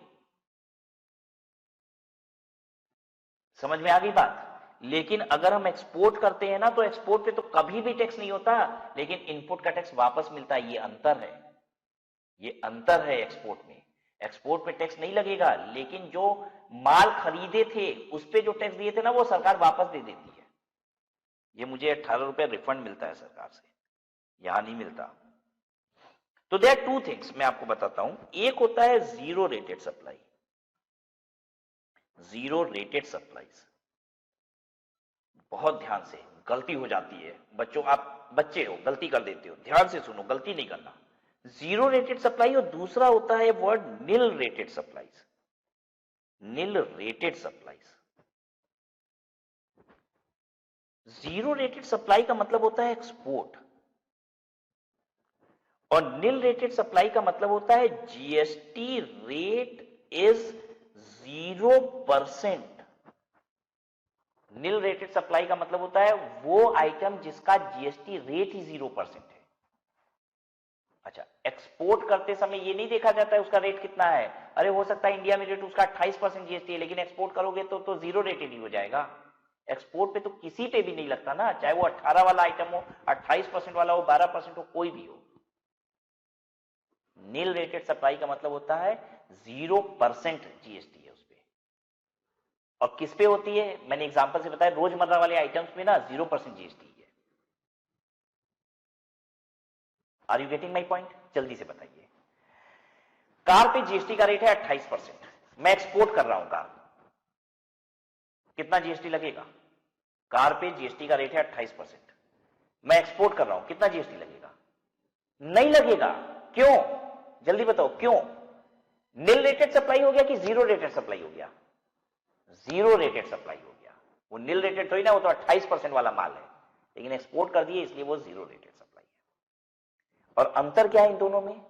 समझ में आ गई बात? लेकिन अगर हम एक्सपोर्ट करते हैं ना, तो एक्सपोर्ट पे तो कभी भी टैक्स नहीं होता, लेकिन इनपुट का टैक्स वापस मिलता है। ये अंतर है, ये अंतर है एक्सपोर्ट में। एक्सपोर्ट पे टैक्स नहीं लगेगा, लेकिन जो माल खरीदे थे उस पे जो टैक्स दिए थे ना, वो सरकार वापस दे देती है। ये मुझे 18 रुपए रिफंड मिलता है सरकार से, यहां नहीं मिलता। तो देयर आर 2 थिंग्स, मैं आपको बताता हूं। एक होता है 0 रेटेड सप्लाई, 0 रेटेड सप्लाईज। बहुत ध्यान से, गलती हो जाती है बच्चों, आप बच्चे हो, गलती कर देते हो, ध्यान से सुनो, गलती नहीं करना। 0 रेटेड सप्लाई, और दूसरा होता है word nil rated supplies. Nil rated supplies. 0 rated supply का मतलब होता है एक्सपोर्ट, और नील रेटेड सप्लाई का मतलब होता है GST rate is 0%। Nil rated supply का मतलब होता है वो आइटम जिसका जीएसटी रेट ही 0% है। अच्छा, एक्सपोर्ट करते समय ये नहीं देखा जाता है उसका रेट कितना है। अरे हो सकता है इंडिया में रेट उसका 28% जीएसटी है, लेकिन एक्सपोर्ट करोगे तो 0 रेटेड ही हो जाएगा। एक्सपोर्ट पे तो किसी पे भी नहीं लगता ना, चाहे वो 18 वाला आइटम हो, 28% वाला हो, 12% हो, कोई भी हो। नील रेटेड सप्लाई का मतलब होता है 0% जीएसटी है उसपे। और किस पे होती है? मैंने एग्जांपल से बताया, रोजमर्रा वाले आइटम्स में ना 0% जीएसटी है। Are you getting my point? जल्दी से बताइए। कार पे जीएसटी का रेट है 28%, मैं एक्सपोर्ट कर रहा हूं कार, कितना जीएसटी लगेगा? कार पे जीएसटी का रेट है 28%, मैं एक्सपोर्ट कर रहा हूं, कितना जीएसटी लगेगा? नहीं लगेगा। क्यों? जल्दी बताओ क्यों? नील रेटेड सप्लाई हो गया कि 0 रेटेड सप्लाई हो गया? 0 रेटेड सप्लाई हो गया। वो नील रेटेड थोड़ी ना, वो तो 28% वाला माल है, लेकिन एक्सपोर्ट कर दिए इसलिए वो 0 रेटेड सप्लाई है। और अंतर क्या है इन दोनों में?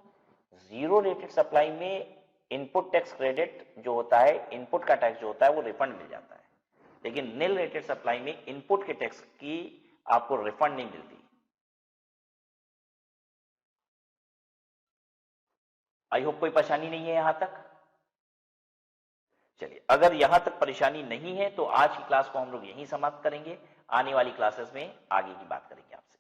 जीरो रेटेड सप्लाई में इनपुट टैक्स क्रेडिट जो होता है, इनपुट का टैक्स जो होता है वो रिफंड मिल जाता है, लेकिन नील रेटेड सप्लाई में इनपुट के टैक्स की आपको रिफंड नहीं मिलती। आई होप कोई परेशानी नहीं है यहां तक। चलिए, अगर यहां तक परेशानी नहीं है तो आज की क्लास को हम लोग यहीं समाप्त करेंगे। आने वाली क्लासेस में आगे की बात करेंगे आपसे।